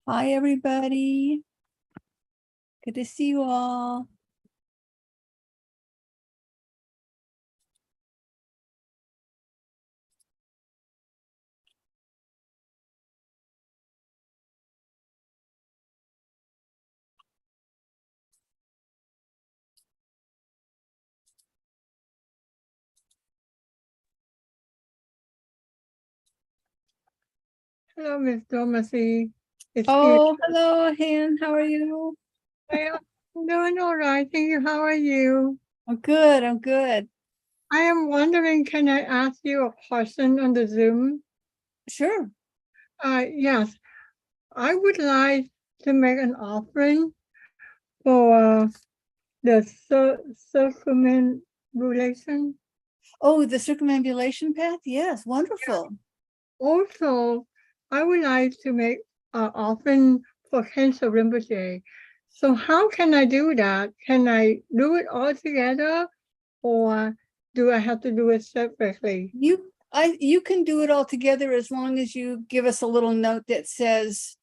Hi, everybody. Good to see you all. Hello, Miss Dorothy. Oh, hello, Han. How are you? I'm doing all right. Thank you. How are you? I'm good. I'm good. I am wondering, can I ask you a question on the Zoom? Sure. Yes, I would like to make an offering for the circumambulation. Oh, the circumambulation path? Yes, wonderful. Also, I would like to make an offering for Cancer Rinpoche. So how can I do that? Can I do it all together, or do I have to do it separately? You can do it all together as long as you give us a little note that says,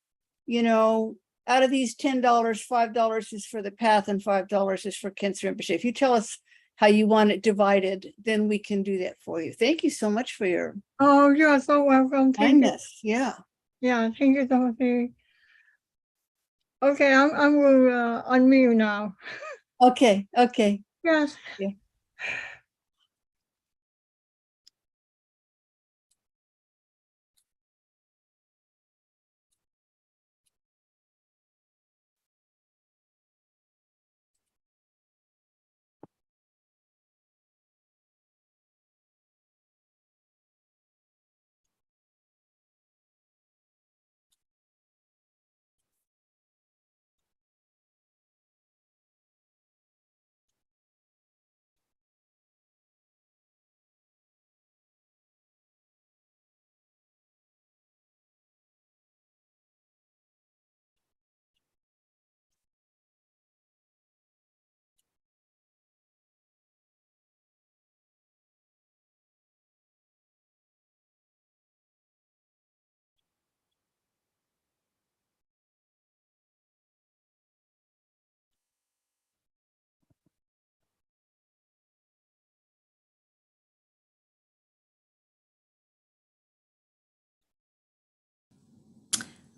out of these $10, $5 is for the path and $5 is for Cancer Rinpoche. If you tell us how you want it divided, then we can do that for you. Thank you so much for your Oh, you're so welcome. Thank you. kindness. Yeah. Yeah, thank you, Dorothy. Okay, I'm going unmute now. Okay. Okay. Yes. Yeah.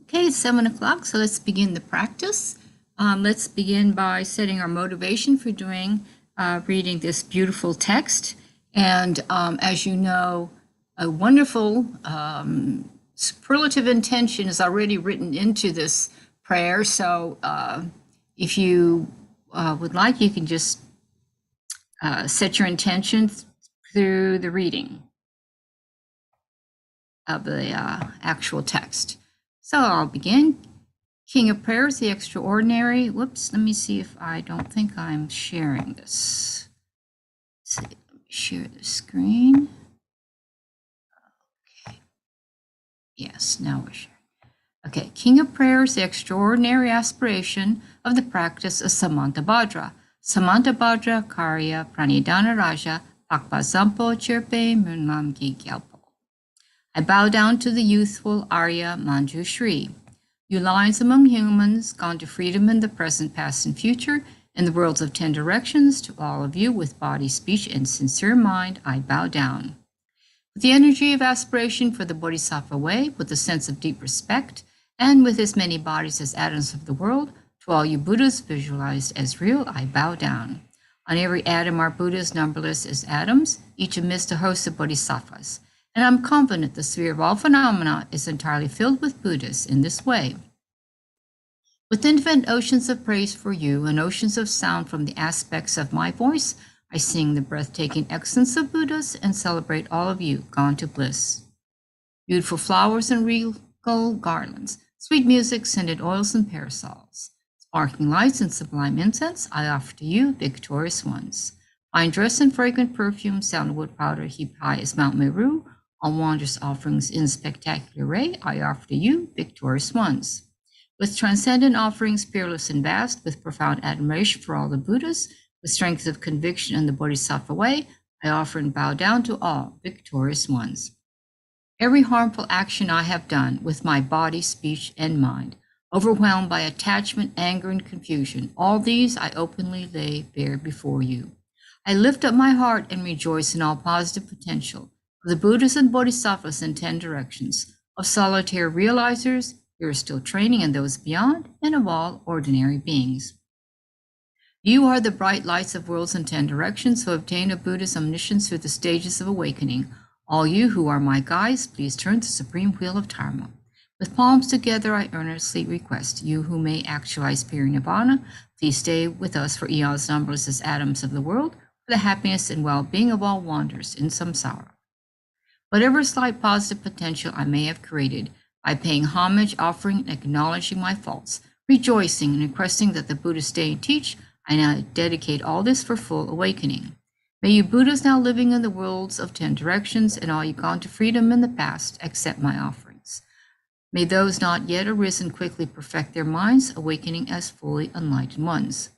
Okay, it's 7 o'clock, so let's begin the practice. Let's begin by setting our motivation for reading this beautiful text. And as you know, a wonderful superlative intention is already written into this prayer. So if you would like, you can just set your intention through the reading of the actual text. So I'll begin. King of Prayers, the Extraordinary. Whoops, let me see if I don't think I'm sharing this. Let's see, let me share the screen. Okay. Yes, now we're sharing. Okay, King of Prayers, the Extraordinary Aspiration of the Practice of Samantabhadra. Samantabhadra Karya Pranidhana Raja Pakpa Zampo Chirpe Munlam Gyalpo. I bow down to the youthful Arya Manjushri. You lions among humans, gone to freedom in the present, past, and future, in the worlds of 10 directions, to all of you with body, speech, and sincere mind, I bow down. With the energy of aspiration for the Bodhisattva way, with a sense of deep respect, and with as many bodies as atoms of the world, to all you Buddhas visualized as real, I bow down. On every atom are Buddhas numberless as atoms, each amidst a host of Bodhisattvas. And I'm confident the sphere of all phenomena is entirely filled with Buddhas in this way. With infinite oceans of praise for you and oceans of sound from the aspects of my voice, I sing the breathtaking excellence of Buddhas and celebrate all of you gone to bliss. Beautiful flowers and regal garlands, sweet music, scented oils and parasols, sparkling lights and sublime incense, I offer to you, victorious ones. Fine dress and fragrant perfume, sandalwood powder heaped high as Mount Meru, all wondrous offerings in spectacular array, I offer to you, victorious ones. With transcendent offerings, peerless and vast, with profound admiration for all the Buddhas, with strength of conviction in the Bodhisattva way, I offer and bow down to all victorious ones. Every harmful action I have done with my body, speech, and mind, overwhelmed by attachment, anger, and confusion. All these I openly lay bare before you. I lift up my heart and rejoice in all positive potential of the Buddhas and Bodhisattvas in 10 directions, of solitary realizers who are still training, and those beyond, and of all ordinary beings. You are the bright lights of worlds in 10 directions who obtain a Buddha's omniscience through the stages of awakening. All you who are my guides, please turn the supreme wheel of Dharma. With palms together, I earnestly request you who may actualize pure nirvana, please stay with us for eons numberless as atoms of the world, for the happiness and well-being of all wanderers in samsara. Whatever slight positive potential I may have created, by paying homage, offering, and acknowledging my faults, rejoicing and requesting that the Buddha stay and teach, I now dedicate all this for full awakening. May you Buddhas now living in the worlds of 10 directions and all you gone to freedom in the past accept my offerings. May those not yet arisen quickly perfect their minds, awakening as fully enlightened ones.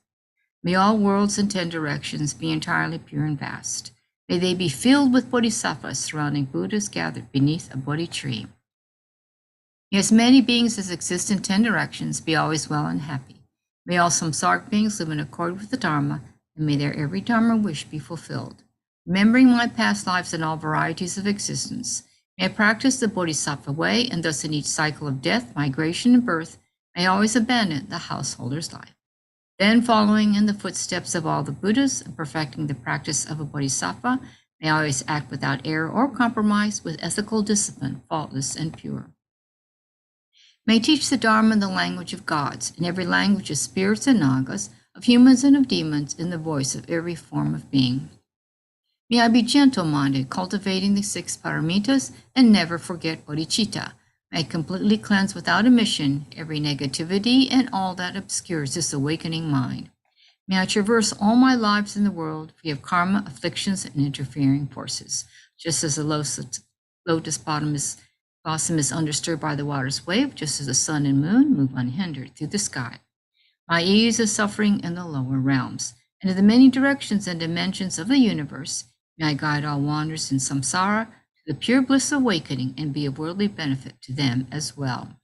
May all worlds in 10 directions be entirely pure and vast. May they be filled with bodhisattvas surrounding Buddhas gathered beneath a Bodhi tree. May as many beings as exist in 10 directions be always well and happy. May all samsaric beings live in accord with the Dharma, and may their every Dharma wish be fulfilled. Remembering my past lives and all varieties of existence, may I practice the Bodhisattva way, and thus in each cycle of death, migration, and birth, may I always abandon the householder's life. Then, following in the footsteps of all the Buddhas and perfecting the practice of a Bodhisattva, may I always act without error or compromise, with ethical discipline, faultless and pure. May I teach the Dharma in the language of gods, in every language of spirits and nagas, of humans and of demons, in the voice of every form of being. May I be gentle-minded, cultivating the 6 paramitas, and never forget bodhicitta. May I completely cleanse without omission every negativity and all that obscures this awakening mind. May I traverse all my lives in the world free of karma, afflictions, and interfering forces, just as the lotus blossom is undisturbed by the water's wave, just as the sun and moon move unhindered through the sky. My ease is suffering in the lower realms, and in the many directions and dimensions of the universe, may I guide all wanderers in samsara to the pure bliss of awakening and be of worldly benefit to them as well.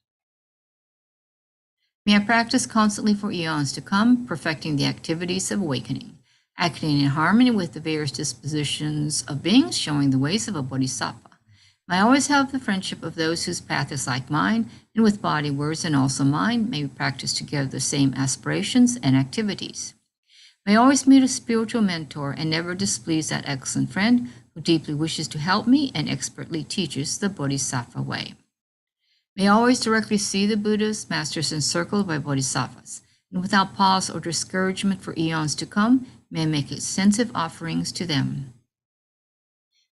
May I practice constantly for eons to come, perfecting the activities of awakening, acting in harmony with the various dispositions of beings, showing the ways of a bodhisattva. May I always have the friendship of those whose path is like mine, and with body, words, and also mind, may we practice together the same aspirations and activities. May I always meet a spiritual mentor and never displease that excellent friend who deeply wishes to help me and expertly teaches the Bodhisattva way. May I always directly see the Buddhas, masters encircled by Bodhisattvas, and without pause or discouragement for eons to come, may I make extensive offerings to them.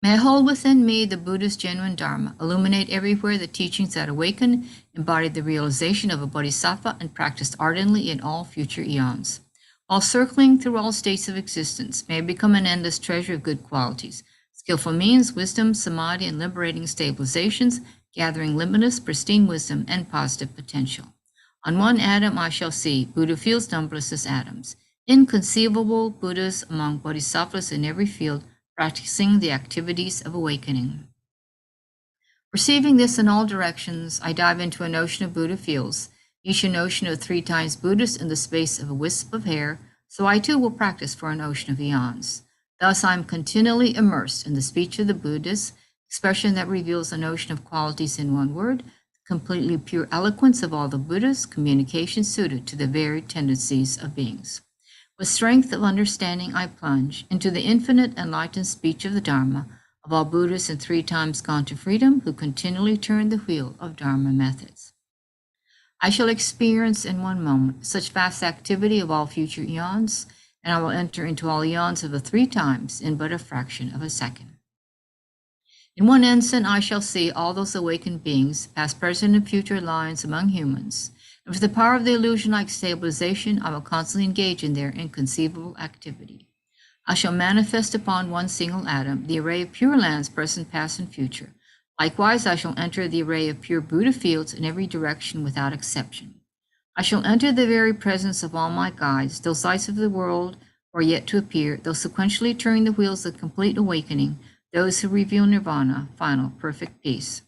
May I hold within me the Buddha's genuine Dharma, illuminate everywhere the teachings that awaken, embody the realization of a Bodhisattva, and practiced ardently in all future eons. While circling through all states of existence, may I become an endless treasure of good qualities, skillful means, wisdom, samadhi, and liberating stabilizations, gathering limitless, pristine wisdom and positive potential. On one atom I shall see Buddha fields numberless as atoms, inconceivable Buddhas among Bodhisattvas in every field, practicing the activities of awakening. Perceiving this in all directions, I dive into a notion of Buddha fields, each an ocean of 3 times Buddhas in the space of a wisp of hair, so I too will practice for an ocean of eons. Thus I am continually immersed in the speech of the Buddhas, expression that reveals an ocean of qualities in one word, the completely pure eloquence of all the Buddhas, communication suited to the varied tendencies of beings. With strength of understanding I plunge into the infinite enlightened speech of the Dharma, of all Buddhas and 3 times gone to freedom who continually turn the wheel of Dharma methods. I shall experience in one moment such vast activity of all future eons, and I will enter into all eons of the 3 times in but a fraction of a second. In one instant I shall see all those awakened beings, past, present, and future lines among humans, and with the power of the illusion-like stabilization, I will constantly engage in their inconceivable activity. I shall manifest upon one single atom the array of pure lands, present, past, and future. Likewise, I shall enter the array of pure Buddha fields in every direction without exception. I shall enter the very presence of all my guides, those lights of the world who are yet to appear, those sequentially turning the wheels of complete awakening, those who reveal nirvana, final perfect peace.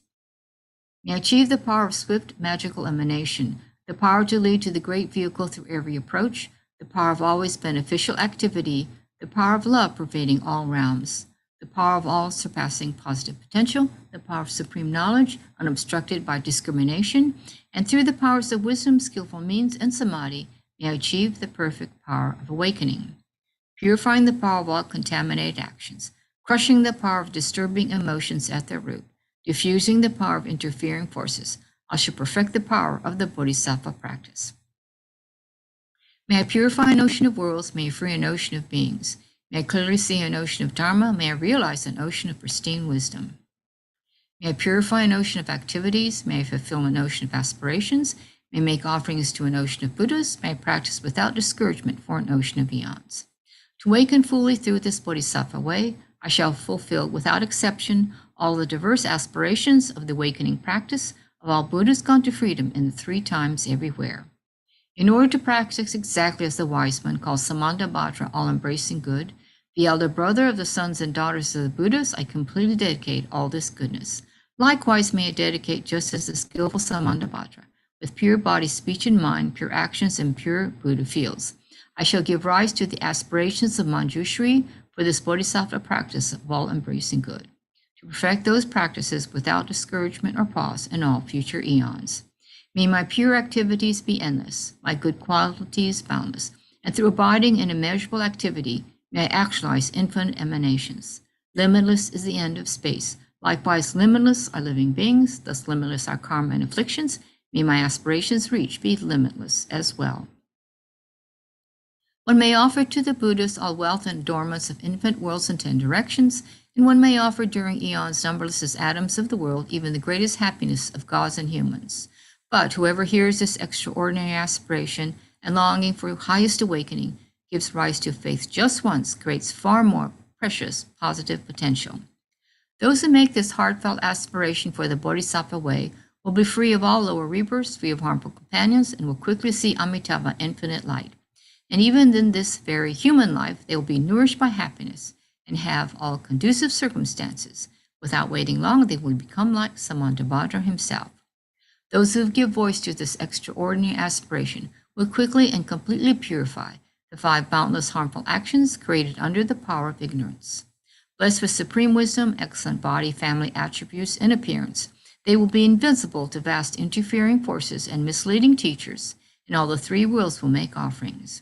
May I achieve the power of swift magical emanation, the power to lead to the great vehicle through every approach, the power of always beneficial activity, the power of love pervading all realms, the power of all surpassing positive potential, the power of supreme knowledge, unobstructed by discrimination, and through the powers of wisdom, skillful means, and samadhi, may I achieve the perfect power of awakening, purifying the power of all contaminated actions, crushing the power of disturbing emotions at their root, diffusing the power of interfering forces. I shall perfect the power of the Bodhisattva practice. May I purify an ocean of worlds, may I free an ocean of beings. May I clearly see an ocean of Dharma, may I realize an ocean of pristine wisdom. May I purify an ocean of activities, may I fulfill an ocean of aspirations, may I make offerings to an ocean of Buddhas, may I practice without discouragement for an ocean of eons. To awaken fully through this Bodhisattva way, I shall fulfill without exception all the diverse aspirations of the awakening practice of all Buddhas gone to freedom in the 3 times everywhere. In order to practice exactly as the wise one called Samantabhadra, all-embracing good, the elder brother of the sons and daughters of the Buddhas, I completely dedicate all this goodness. Likewise, may I dedicate just as the skillful Samantabhadra, with pure body, speech, and mind, pure actions, and pure Buddha feels. I shall give rise to the aspirations of Manjushri for this Bodhisattva practice of all-embracing good, to perfect those practices without discouragement or pause in all future eons. May my pure activities be endless, my good qualities boundless, and through abiding in immeasurable activity, may I actualize infinite emanations. Limitless is the end of space. Likewise, limitless are living beings, thus limitless are karma and afflictions. May my aspirations reach be limitless as well. One may offer to the Buddhas all wealth and adornments of infinite worlds in 10 directions, and one may offer during eons numberless as atoms of the world even the greatest happiness of gods and humans. But whoever hears this extraordinary aspiration and longing for highest awakening, gives rise to faith just once, creates far more precious positive potential. Those who make this heartfelt aspiration for the Bodhisattva way will be free of all lower rebirths, free of harmful companions, and will quickly see Amitabha infinite light. And even in this very human life, they will be nourished by happiness and have all conducive circumstances. Without waiting long, they will become like Samantabhadra himself. Those who give voice to this extraordinary aspiration will quickly and completely purify the 5 boundless harmful actions created under the power of ignorance. Blessed with supreme wisdom, excellent body, family attributes, and appearance, they will be invincible to vast interfering forces and misleading teachers, and all the 3 worlds will make offerings.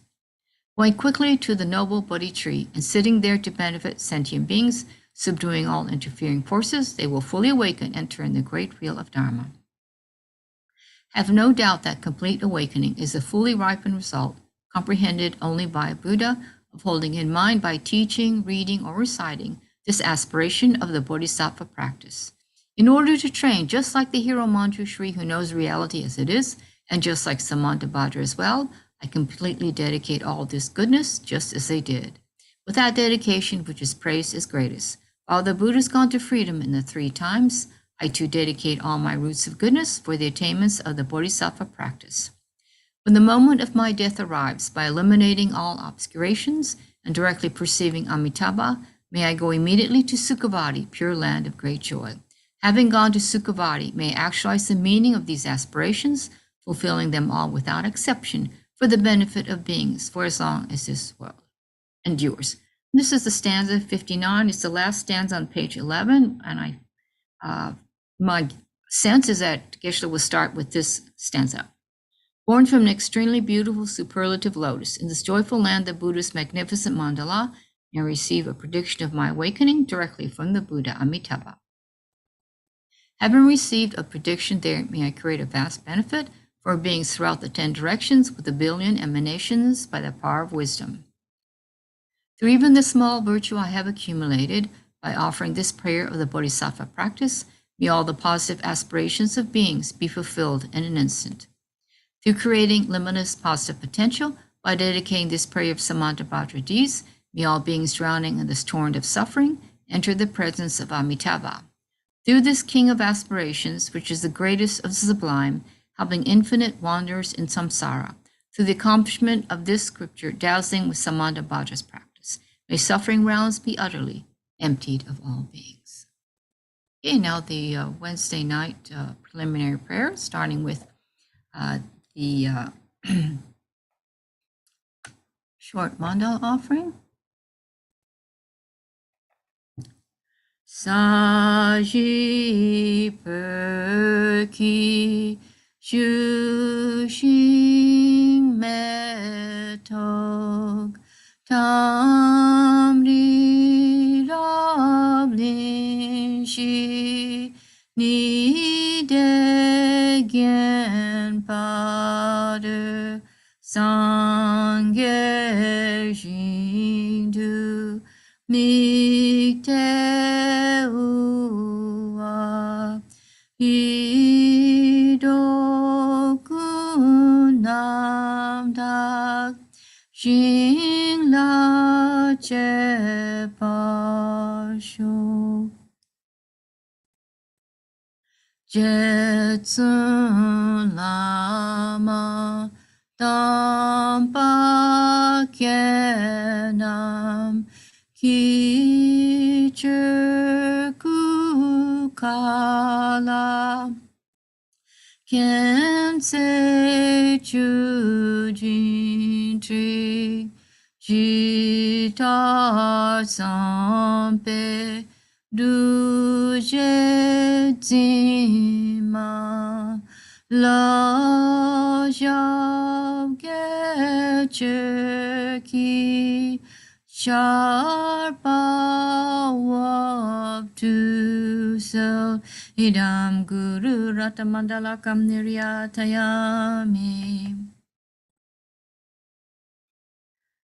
Going quickly to the noble Bodhi tree and sitting there to benefit sentient beings, subduing all interfering forces, they will fully awaken and turn the great wheel of Dharma. Have no doubt that complete awakening is a fully ripened result, comprehended only by a Buddha, of holding in mind by teaching, reading, or reciting this aspiration of the Bodhisattva practice. In order to train, just like the hero Manjushri who knows reality as it is, and just like Samantabhadra as well, I completely dedicate all this goodness just as they did. With that dedication which is praised as greatest, while the Buddha's gone to freedom in the 3 times, I too dedicate all my roots of goodness for the attainments of the Bodhisattva practice. When the moment of my death arrives, by eliminating all obscurations and directly perceiving Amitabha, may I go immediately to Sukhavati, pure land of great joy. Having gone to Sukhavati, may I actualize the meaning of these aspirations, fulfilling them all without exception for the benefit of beings for as long as this world endures. This is the stanza 59. It's the last stanza on page 11, and my sense is that Geshe will start with this stanza. Born from an extremely beautiful superlative lotus, in this joyful land, the Buddha's magnificent mandala, may I receive a prediction of my awakening directly from the Buddha Amitabha. Having received a prediction there, may I create a vast benefit for beings throughout the 10 directions with 1 billion emanations by the power of wisdom. Through even the small virtue I have accumulated by offering this prayer of the Bodhisattva practice, may all the positive aspirations of beings be fulfilled in an instant. Through creating limitless positive potential by dedicating this prayer of Samantabhadra deeds, may all beings drowning in this torrent of suffering enter the presence of Amitabha. Through this king of aspirations, which is the greatest of the sublime, helping infinite wanderers in samsara, through the accomplishment of this scripture dazzling with Samantabhadra's practice, may suffering realms be utterly emptied of all beings. Okay, now the Wednesday night preliminary prayer, starting with the short mandala offering. Saji perki shushin metog tamri rablin shi ni degen pader sangye shindu Mikteua Hidokunamdak Shingla Chepasho Jetsun Lama Dampa Kenam Kichukukala Kensei Chujin Tri Jitar Sampe Duje Zima La Jab Geche Sharpa wab to sel idam guru ratamandala kam niryatayami.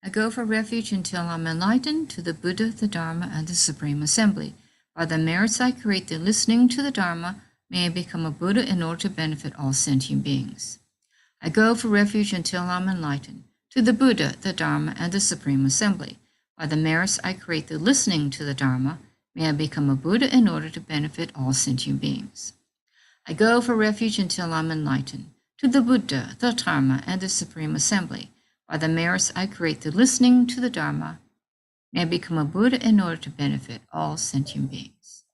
I go for refuge until I'm enlightened to the Buddha, the Dharma, and the Supreme Assembly. By the merits I create through listening to the Dharma, may I become a Buddha in order to benefit all sentient beings. I go for refuge until I'm enlightened to the Buddha, the Dharma, and the Supreme Assembly. By the merits I create through listening to the Dharma, may I become a Buddha in order to benefit all sentient beings. I go for refuge until I'm enlightened to the Buddha, the Dharma, and the Supreme Assembly. By the merits I create through listening to the Dharma, may I become a Buddha in order to benefit all sentient beings.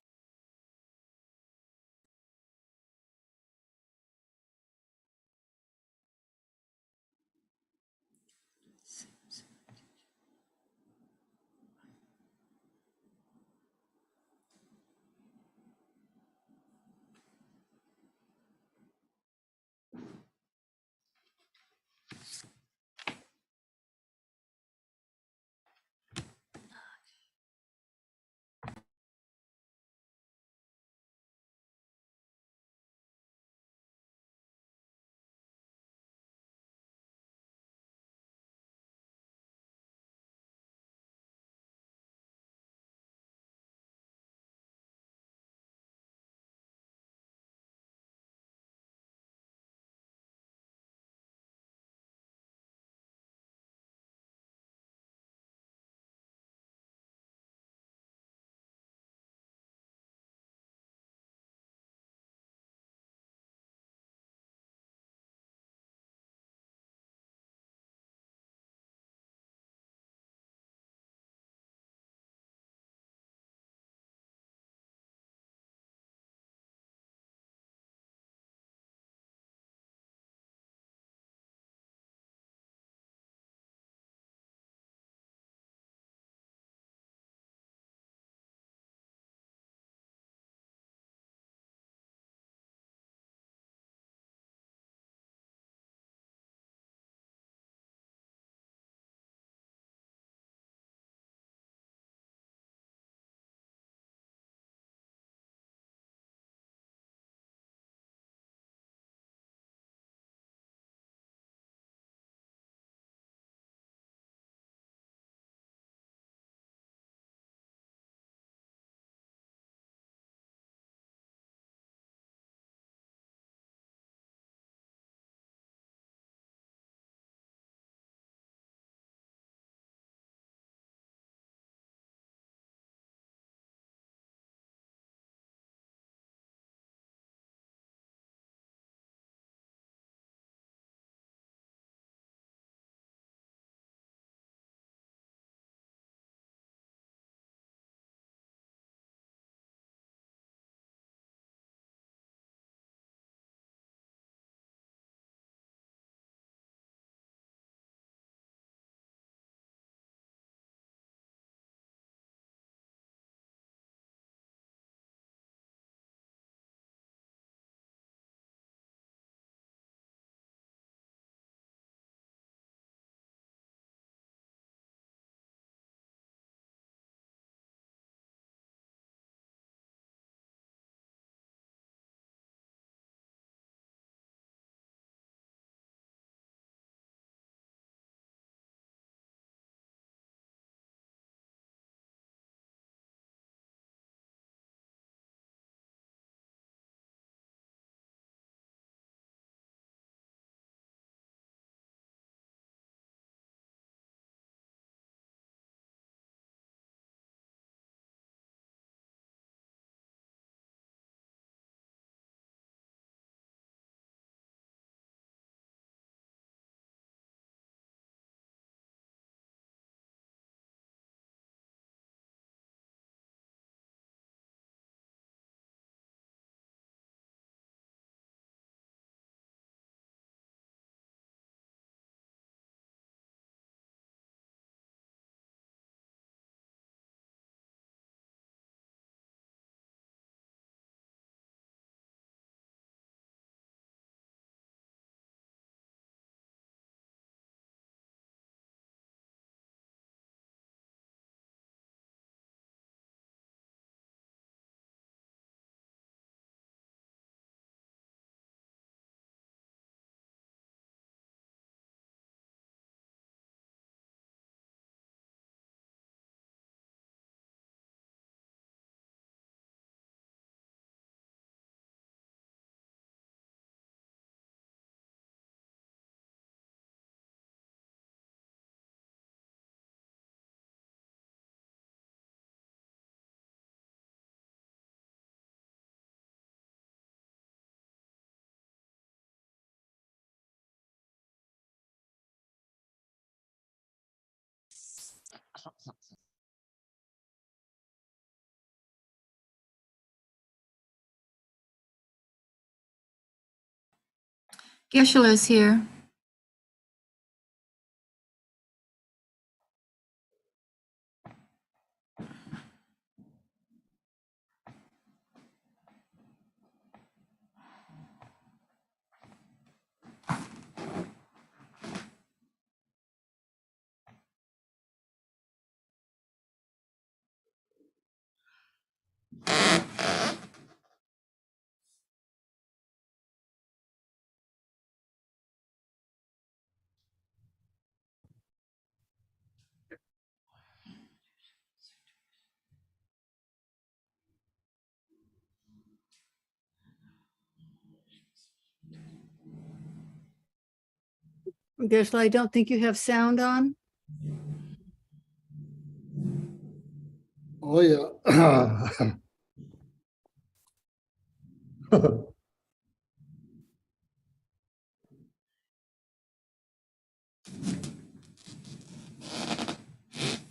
Geshe is here. Geshe, I don't think you have sound on. Oh yeah.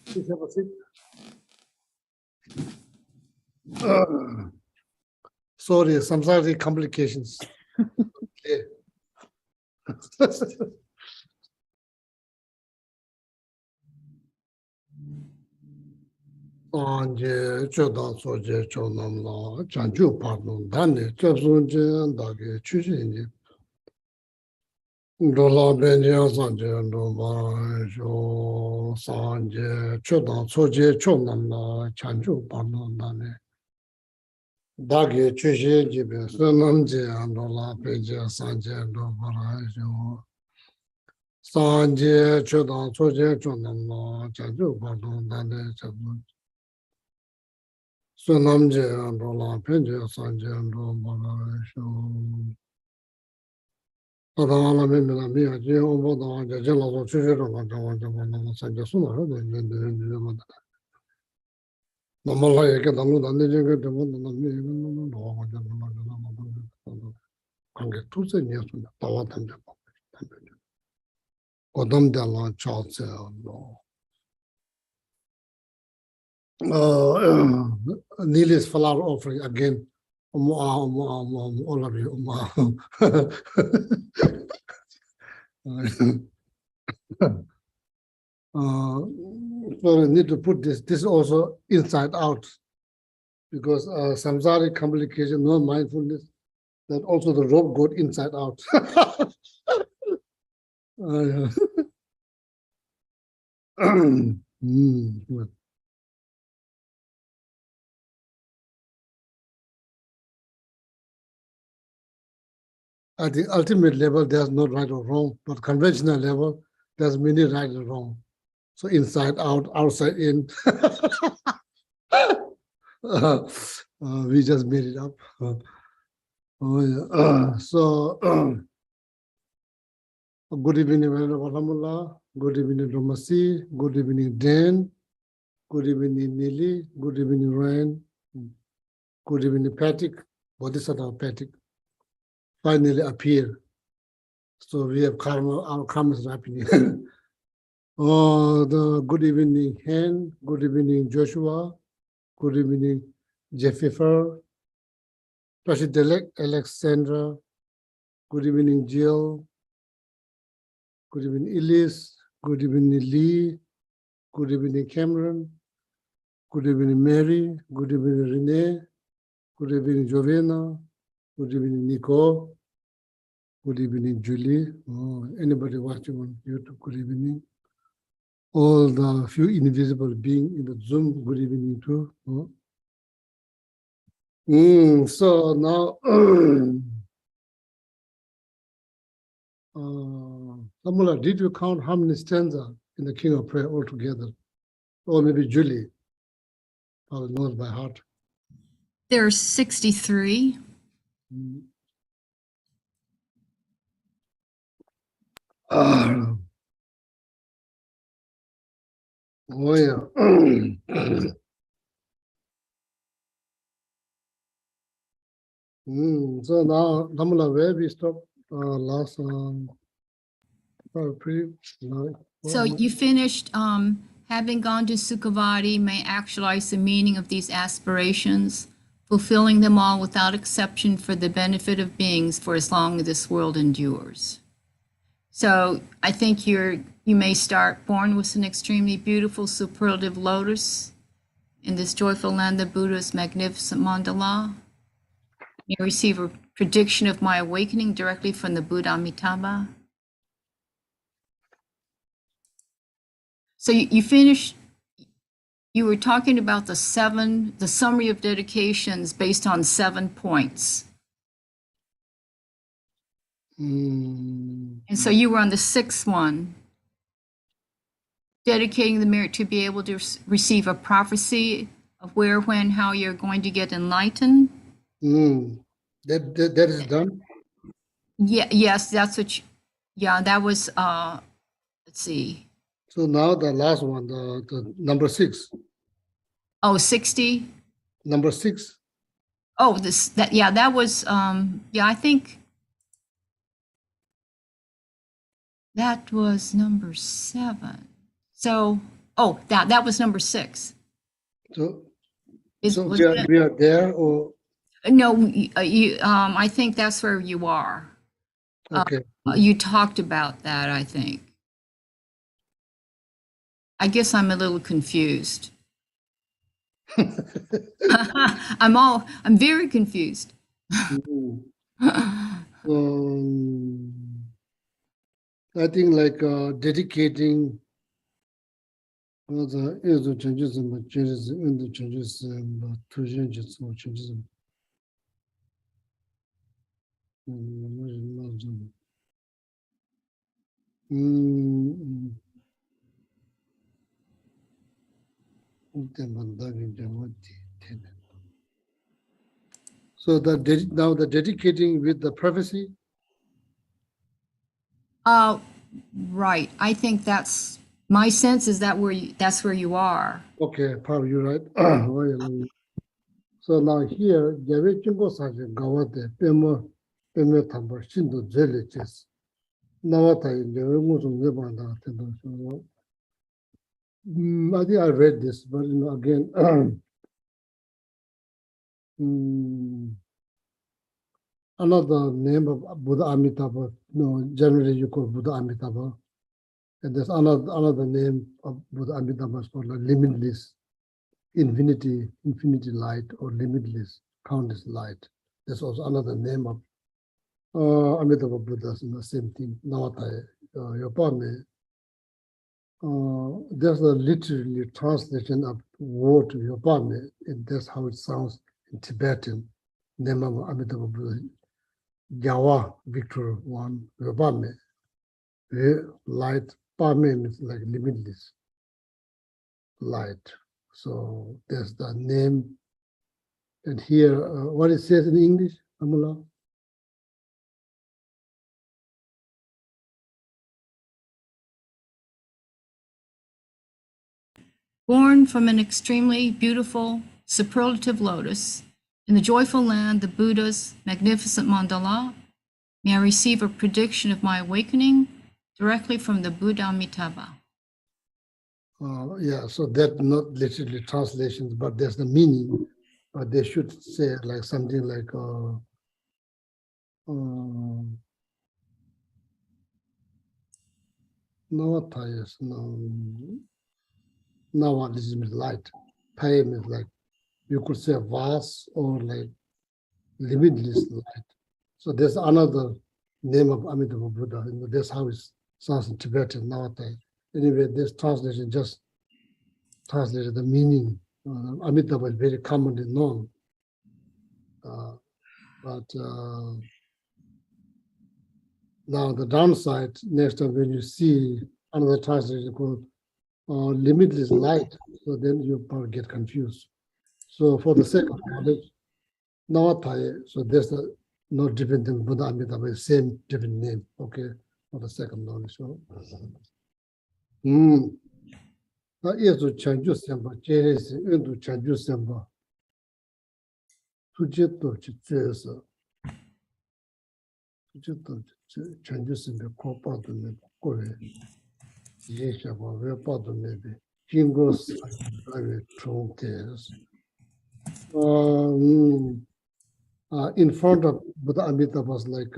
Please have a seat. Sorry, samsaric complications. Okay. Anje chodan soje chonam la chanju pardon dane chapsunje dage chujinje dola benje sanje ndoma jo sanje chodan soje chonam la chanju pardon dane dage chujinje be sunamje dola benje sanje ndoma jo sanje chodan soje chonam la chanju pardon dane chapsunje Sunamje Andola Penja Sanje Andola Show. Adala Mimina Mia, Jio Boda, Jello, Chiro, Sanja Suna, the Malay get a look and they get the one and get 2 years from the Tawatan. Odam de la Charles. Neely's flower offering again. All of you. So I need to put this also inside out because samsaric complication, no mindfulness, that also the rope got inside out. At the ultimate level, there's no right or wrong, but conventional level, there's many right and wrong. So inside out, outside in. We just made it up. Good evening, Venerable. Good evening, Domasi. Good evening, Dan. Good evening, Nili. Good evening, Ryan. Good evening, Patrick. Bodhisattva Patrick finally appeared. So we have karma, our karma is happening. The good evening, Hen. Good evening, Joshua. Good evening, Jeffifer. Gelek, Alexandra. Good evening, Jill. Good evening, Elise. Good evening, Lee. Good evening, Cameron. Good evening, Mary. Good evening, Renee. Good evening, Jovena. Good evening, Nico. Good evening, Julie. Anybody watching on YouTube, good evening. All the few invisible beings in the Zoom, good evening too. So now, Samula, did you count how many stanzas in the King of Prayer altogether? Or maybe Julie, probably knows by heart. There's 63. Oh yeah. So now, Samula, where we stopped last So you finished having gone to Sukhavati, may actualize the meaning of these aspirations, fulfilling them all without exception for the benefit of beings for as long as this world endures. So I think you may start born with an extremely beautiful superlative lotus in this joyful land of Buddha's magnificent mandala. You receive a prediction of my awakening directly from the Buddha Amitabha. So you finished, you were talking about the summary of dedications based on 7 points. And so you were on the 6th one, dedicating the merit to be able to receive a prophecy of where, when, how you're going to get enlightened. That is done. Yeah, yes, that's what yeah, that was, let's see. So now the last one, the number 6. Oh, 60? Number 6. Oh, that was, yeah, I think that was number 7. So, oh, that was number 6. So Was we are there, or no, I think that's where you are. okay. You talked about that, I think. I guess I'm a little confused. I'm very confused. I think like dedicating the changes and changes in the changes and two changes or changes. So now the dedicating with the prophecy. Right. I think that's my sense is that that's where you are. Okay, probably you're right. So now here, Javi Chimbo Saja Gawate, Pemo Tambar, Shindo Jeliches, Nawata, Javi Musum Lebanda. I think I read this, but again, another name of Buddha Amitabha, generally you call Buddha Amitabha. And there's another name of Buddha Amitabha is called limitless, infinity light, or limitless, countless light. There's also another name of Amitabha Buddhas, same thing. Navatai, Yopame. There's a literally translation of word Yopame, and that's how it sounds in Tibetan. Name of Amitabha Buddha, Jawa, Victor one, Yopame. Light, Pame means like limitless light. So there's the name. And here, what it says in English, Amula? Born from an extremely beautiful superlative lotus in the joyful land, the Buddha's magnificent mandala, may I receive a prediction of my awakening directly from the Buddha Amitabha. Yeah, so that not literally translations, but there's the meaning. But they should say like something like Navatayas, Nawa, this is light. Payam is like, you could say vast or like limitless light. So there's another name of Amitabha Buddha, and that's how it sounds in Tibetan, Navatay. Anyway, this translation just translated the meaning. Amitabha is very commonly known. But now the downside, next time when you see another translation called limitless light, so then you probably get confused. So for the sake of knowledge, Navatai, so there's no different than Buddha Amitabha, same different name, okay, for the sake of knowledge. So, na yezu chanju semba, cheresi, undu chanju semba, sujeto chi tsesa, sujeto chanju semba, ko padu mebe, kowe, yesha wa we padu mebe, Kingos Trontes. In front of Buddha Amrita was like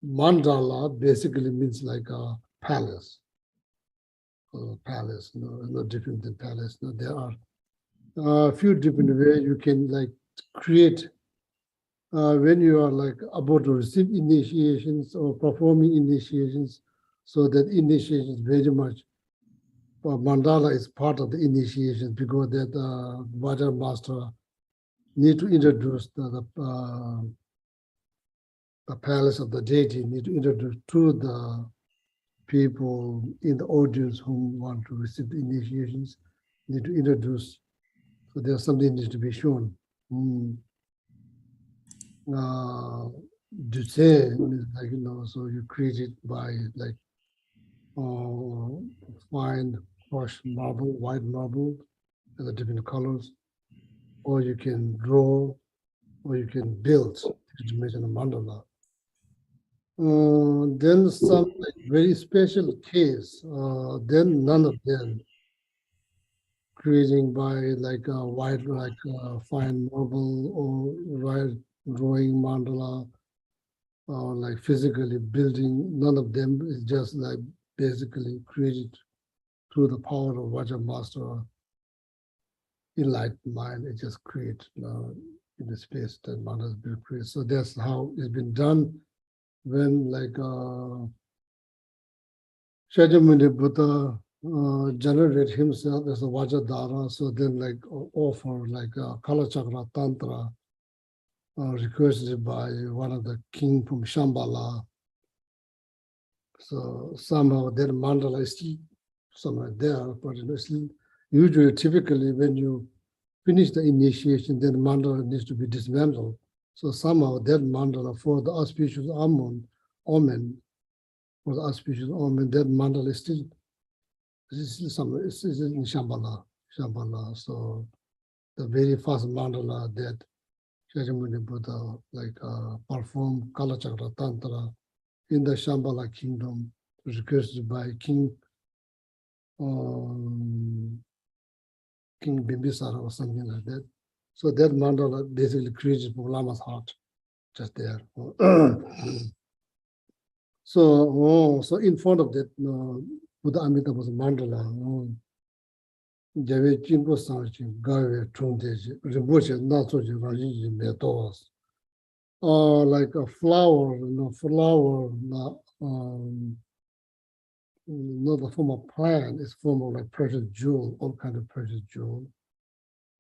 mandala, basically means like a palace. Palace, no different than palace. No, there are a few different ways you can like create when you are like about to receive initiations or performing initiations, so that initiation is very much mandala is part of the initiation, because that Vajar master need to introduce the palace of the deity, need to introduce to the people in the audience who want to receive the initiations, need to introduce. So there's something needs to be shown. Geshe means like, so you create it by like fine crushed marble, white marble, and the different colors, or you can draw, or you can build to make a mandala. Then some like very special case, then none of them creating by like a white, like fine marble or right drawing mandala, or like physically building, none of them is just like basically created through the power of Vaja Master, enlightened mind. It just creates in the space that mandala has been created. So that's how it's been done when like Shakyamuni Buddha generated himself as a Vajradhara, so then like offer like Kala Chakra Tantra requested by one of the king from Shambhala. So somehow that mandala is still somewhere there, but still, usually typically when you finish the initiation, then mandala needs to be dismantled. So somehow that mandala for the auspicious omen, for the auspicious omen, that mandala is still somewhere, it's in Shambhala. So the very first mandala that Shakyamuni Buddha like performed Kala Chakra Tantra in the Shambhala kingdom, requested by King Bimbisara or something like that. So that mandala basically created from Lama's heart, just there. So in front of that, Buddha Amrita was a mandala. Javi Jimbo Sanchi, Gawe Trondeji, Rinpoche, Natsoji, Rajiji, Metos. Like a flower, flower, not a form of plant, it's form of like precious jewel, all kind of precious jewel.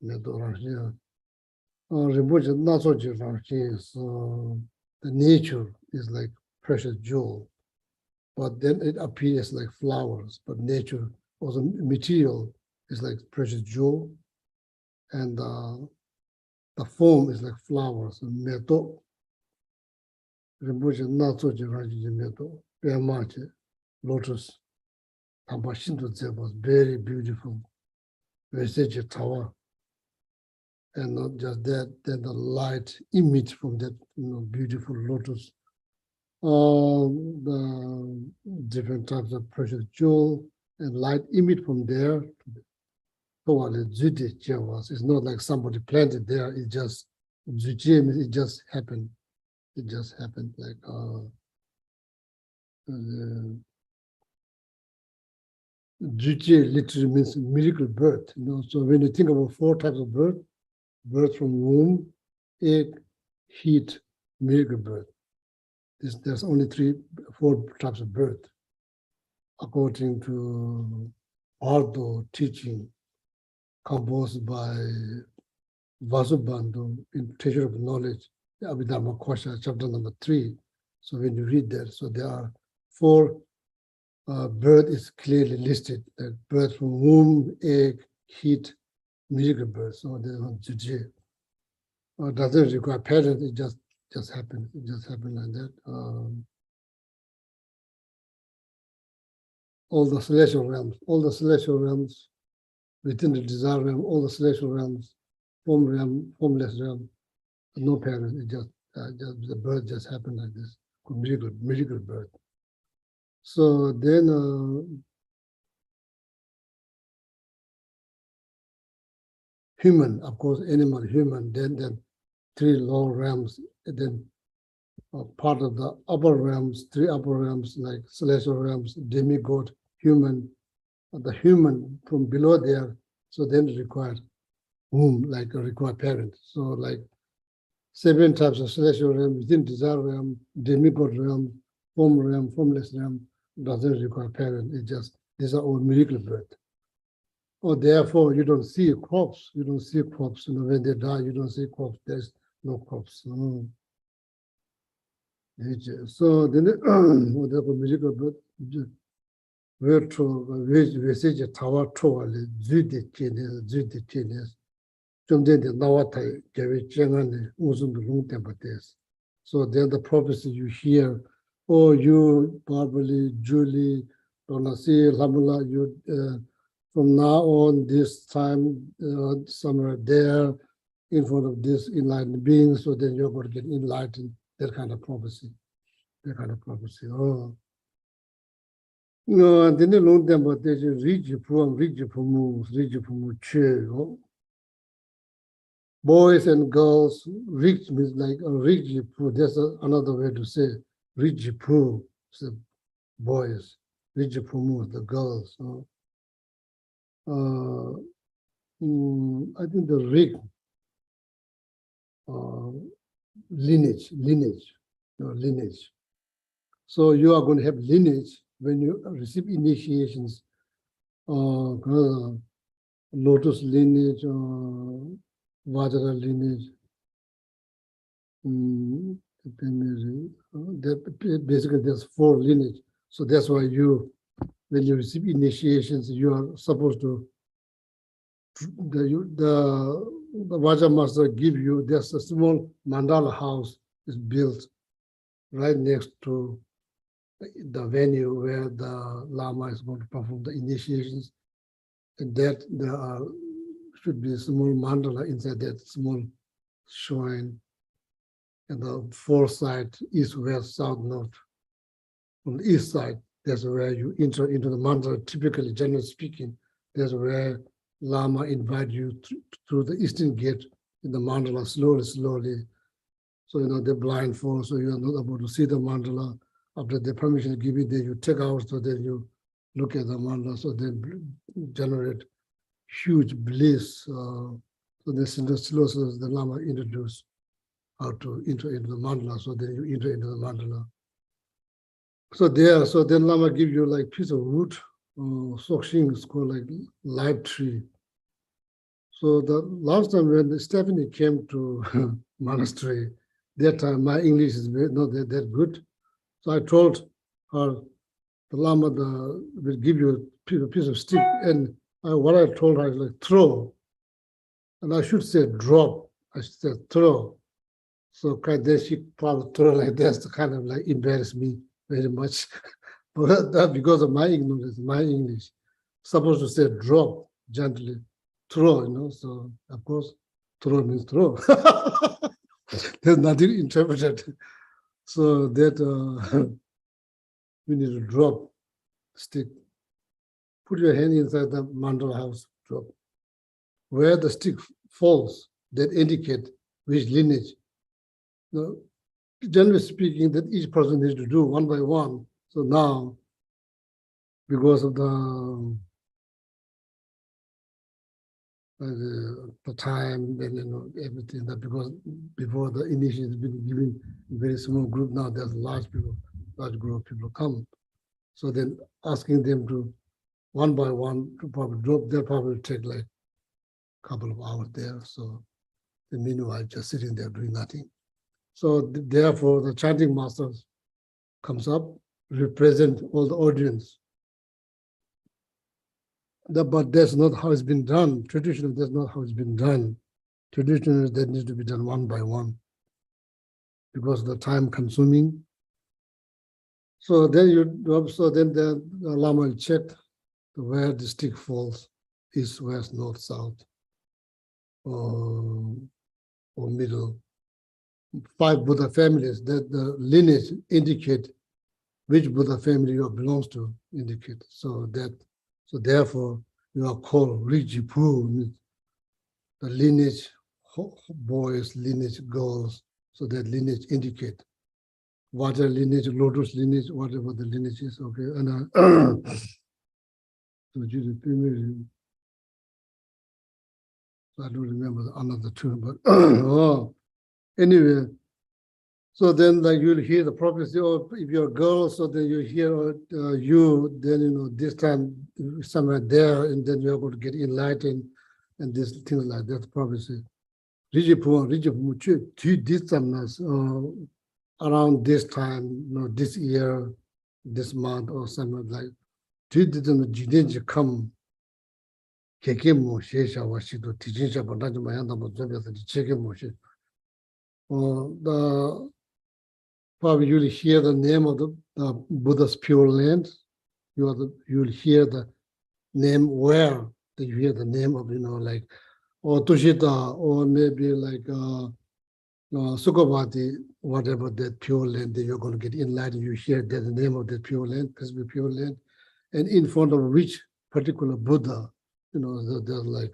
Rinpoche, Natsoji, Rajiji, so the nature is like precious jewel, but then it appears like flowers, but nature, also material, is like precious jewel, and the form is like flowers. Meto, Rinpoche Natsoji Rajiji Meto, Pemache, lotus, Tambashinto was very beautiful. Veseche Tawa, and not just that, then the light emits from that beautiful lotus. The different types of precious jewel and light emit from there. It's not like somebody planted there, it just it just happened. It just happened like Juje literally means miracle birth. So when you think about 4 types of birth, birth from womb, egg, heat, miracle birth. There's only 4 types of birth, according to Bardo teaching, composed by Vasubandhu in Treasure of Knowledge, Abhidharma Kosha, chapter number 3. So when you read that, so there are 4 birth is clearly listed, like birth from womb, egg, heat, miracle birth. So there's one Juje. Doesn't require parents, it just happened. It just happened like that. All the celestial realms within the desire realm, all the celestial realms, form realm, formless realm, no parents. It just the birth just happened like this, miracle birth. So then human, of course, animal, human, then 3 lower realms, and then part of the upper realms, 3 upper realms like celestial realms, demigod, human, the human from below there, so then require womb, like a required parent. So like 7 types of celestial realm within desire realm, demigod realm, formless realm, doesn't require parent. It just, these are all miracle birth. Or therefore you don't see a corpse. You don't see corpse. When they die, you don't see corpse. There's no corpse. So then the miracle birth, where to message tower to the so then the prophecy you hear, oh, you, Barbary, Julie, Donasi, Lamula, you, from now on, this time, somewhere there, in front of this enlightened being, so then you're going to get enlightened, that kind of prophecy. Oh. No, and then they learn them, but there's a reach from boys and girls, rich means like a rich poor. That's another way to say rich poor. So boys, rich poor, the girls. I think the rig lineage. So you are going to have lineage when you receive initiations. Lotus lineage, Vajra lineage. Basically, there's 4 lineage. So that's why when you receive initiations, you are supposed to, the Vajra master give you, there's a small mandala house is built right next to the venue where the Lama is going to perform the initiations. And that there should be a small mandala inside that small shrine. And the 4 sides, east, west, south, north. On the east side, that's where you enter into the mandala. Typically, generally speaking, that's where Lama invite you through the eastern gate in the mandala slowly. So, they're blindfold, so you're not able to see the mandala. After the permission give you, then you take out, so then you look at the mandala, so they generate huge bliss. So this in the slow, so the Lama introduced how to enter into the mandala, so then you enter into the mandala. So then Lama give you like piece of wood, sokshin is called like live tree. So the last time when Stephanie came to monastery, that time my English is not that good. So I told her, the Lama will give you a piece of stick, and what I told her is like throw, and I should say drop. I should say throw. So then she probably throw like this to kind of like embarrass me very much. But that because of my ignorance, my English, supposed to say drop gently, throw, So of course, throw means throw. There's nothing interpreted. So that we need to drop stick. Put your hand inside the mandala house, drop. Where the stick falls, that indicate which lineage. Now, generally speaking, that each person needs to do one by one. So now, because of the time and everything, that because before the initiation has been given a very small group, now there's large group of people come. So then asking them to one by one to probably drop, they'll probably take like a couple of hours there. So the meanwhile, just sitting there doing nothing. So therefore, the chanting master comes up, represent all the audience. But that's not how it's been done. Traditionally, that's not how it's been done. Traditionally, that needs to be done one by one because of the time consuming. So then the Lama will check where the stick falls, east, west, north, south, or middle. 5 Buddha families, that the lineage indicate which Buddha family you belongs to, indicate. So therefore you are called Rijipu, the lineage boys, lineage girls, so that lineage indicate water lineage, lotus lineage, whatever the lineage is, okay. And so I don't remember another two, but oh, anyway. So then, like you'll hear the prophecy, or if you're a girl, so then you hear you, then you know this time somewhere there, and then you're going to get enlightened, and this things like that prophecy. Around this time, you know, this year, this month, or something like. Didn't come. Kekemo shesha washido tijincha bandaji mayanda mozobesa di chekemo she. The probably you'll hear the name of the Buddha's Pure Land. You'll hear the name where you hear the name of, you know, like, or Tushita, or maybe like Sukhavati, whatever that Pure Land that you're going to get enlightened. You hear that the name of that Pure Land, Pacific Pure Land, and in front of which particular Buddha, you know, there's like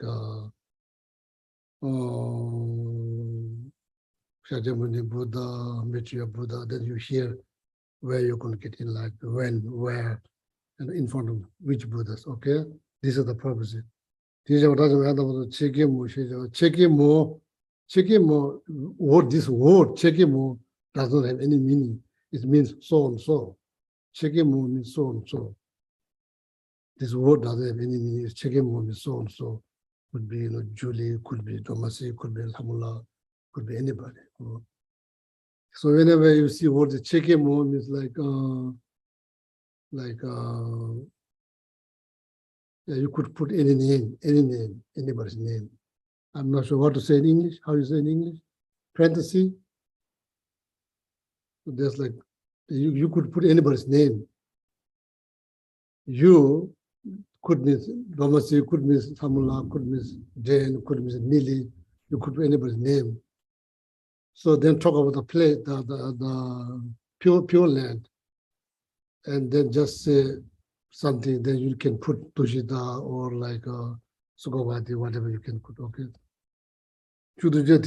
Shakyamuni Buddha, Maitreya Buddha, then you hear where you're going to get enlightened, when, where, and in front of which Buddhas, okay? These are the prophecy. These are what this word, Chekemo, does not have any meaning. It means so and so. Chekemo means so and so. This word doesn't have any meaning. Chekemo means so and so. Could be, you know, Julie, could be Domasi, could be Alhamdulillah, could be anybody. So whenever you see what the Chekemo means, yeah, you could put any name, anybody's name. I'm not sure what to say in English. How you say in English? Parenthesis. So there's like, you could put anybody's name. You could mean Domasi, could mean Samula, could mean Jane, could mean Nili. You could put anybody's name. So then talk about the place, the pure land, and then just say something. Then you can put Tushita or like Sukhavati, whatever you can put. Okay. Chuduja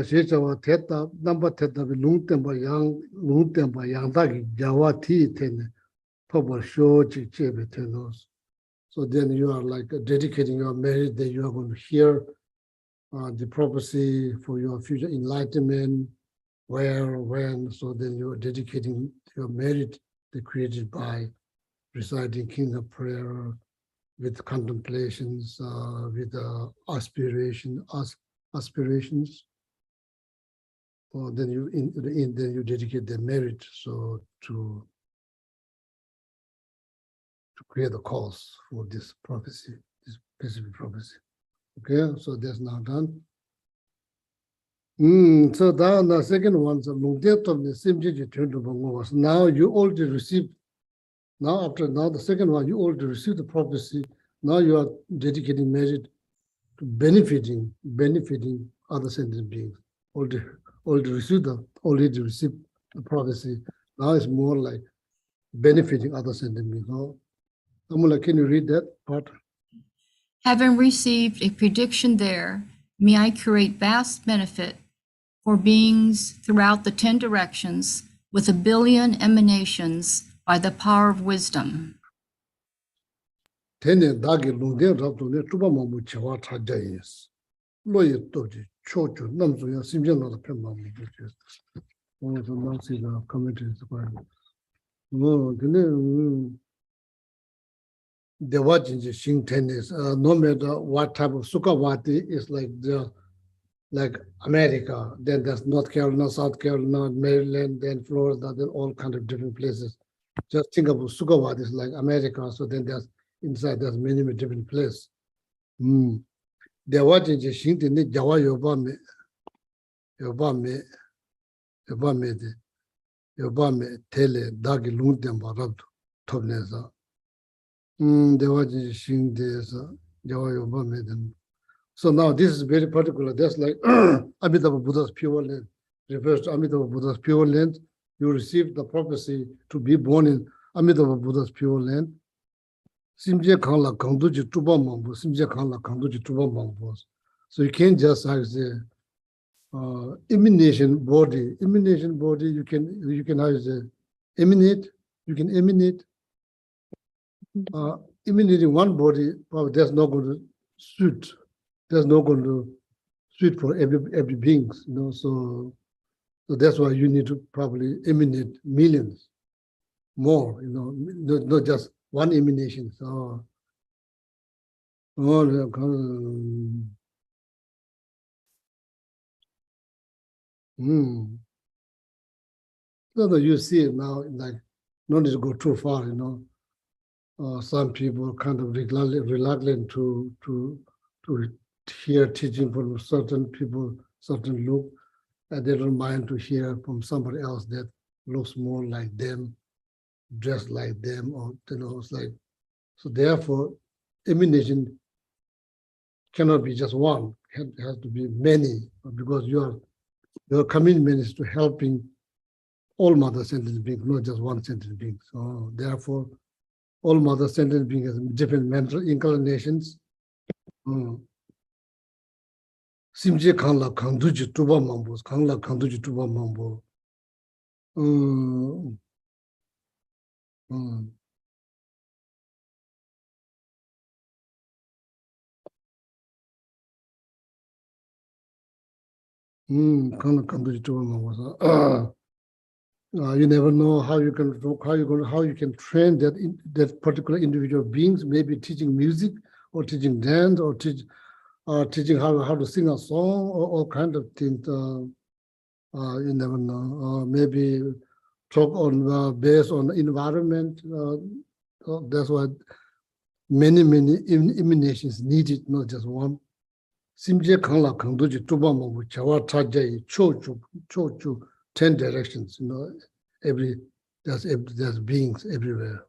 shechawa theta number theta lungtemba yang dagi jawa ti ten power show chebe tenos. So then you are like dedicating your marriage, that you are going to hear the prophecy for your future enlightenment, where, when. So then you are dedicating your marriage that created by reciting Kingdom Prayer with contemplations, with aspirations. Or then you dedicate the marriage so to create the cause for this prophecy, this specific prophecy. Okay, so that's now done. So now the second one, so now you already received. Now the second one, you already received the prophecy. Now you are dedicating marriage to benefiting other sentient beings. Already received the prophecy. Now it's more like benefiting other sentient beings. No? Amula, can you read that part? Having received a prediction there, may I create vast benefit for beings throughout the 10 directions with 1 billion emanations by the power of wisdom. Tene dagi lungden rabdo ne tuba mamu chewa chaja yes. Loye toji chocho namzo ya simja nada pen mamu yes. Oh, so now see the commentaries. No, the watching the Shing tennis, no matter what type of Sukhavati is like America, then there's North Carolina, South Carolina, Maryland, then Florida, then all kind of different places. Just think about Sukhavati is like America, so then there's inside there's many different places. The watching the Shing tennis, Jawa Yobame, Tele, Dagi Lungten Barab, Tobneza. So now this is very particular. That's like Amitabha Buddha's pure land. Refers to Amitabha Buddha's pure land. You receive the prophecy to be born in Amitabha Buddha's pure land. Simje Kangla Kanduji Tuba Mambu, Simje Kangla Kanduji Tuba Mambu. So you can't just like say emanation body. Emanation body, you can how you say emanate. You can emanate. Emanating one body, probably that's not going to suit. That's not going to suit for every being, you know. So that's why you need to probably emanate millions more, you know, not just one emanation. So so you see it now, like, not to go too far, you know. Some people kind of reluctant to hear teaching from certain people, certain look, and they don't mind to hear from somebody else that looks more like them, dressed like them, or you know, it's like, so therefore, emanation cannot be just one. It has to be many, because your commitment is to helping all mother sentient beings, not just one sentient being. So therefore, all mother sentient beings have different mental inclinations. Simje kangla kangduji tuba mambo, kangla kangduji tuba mambo. Kangla kangduji tuba mambo. You never know how you can train that particular individual beings, maybe teaching music or teaching dance or teaching how to sing a song or all kind of things. You never know. Maybe talk on based on environment. So that's why many emanations needed, not just one. Simje kangla kangduji tuba mabu chawa tajai chochu 10 directions. You know, there's beings everywhere.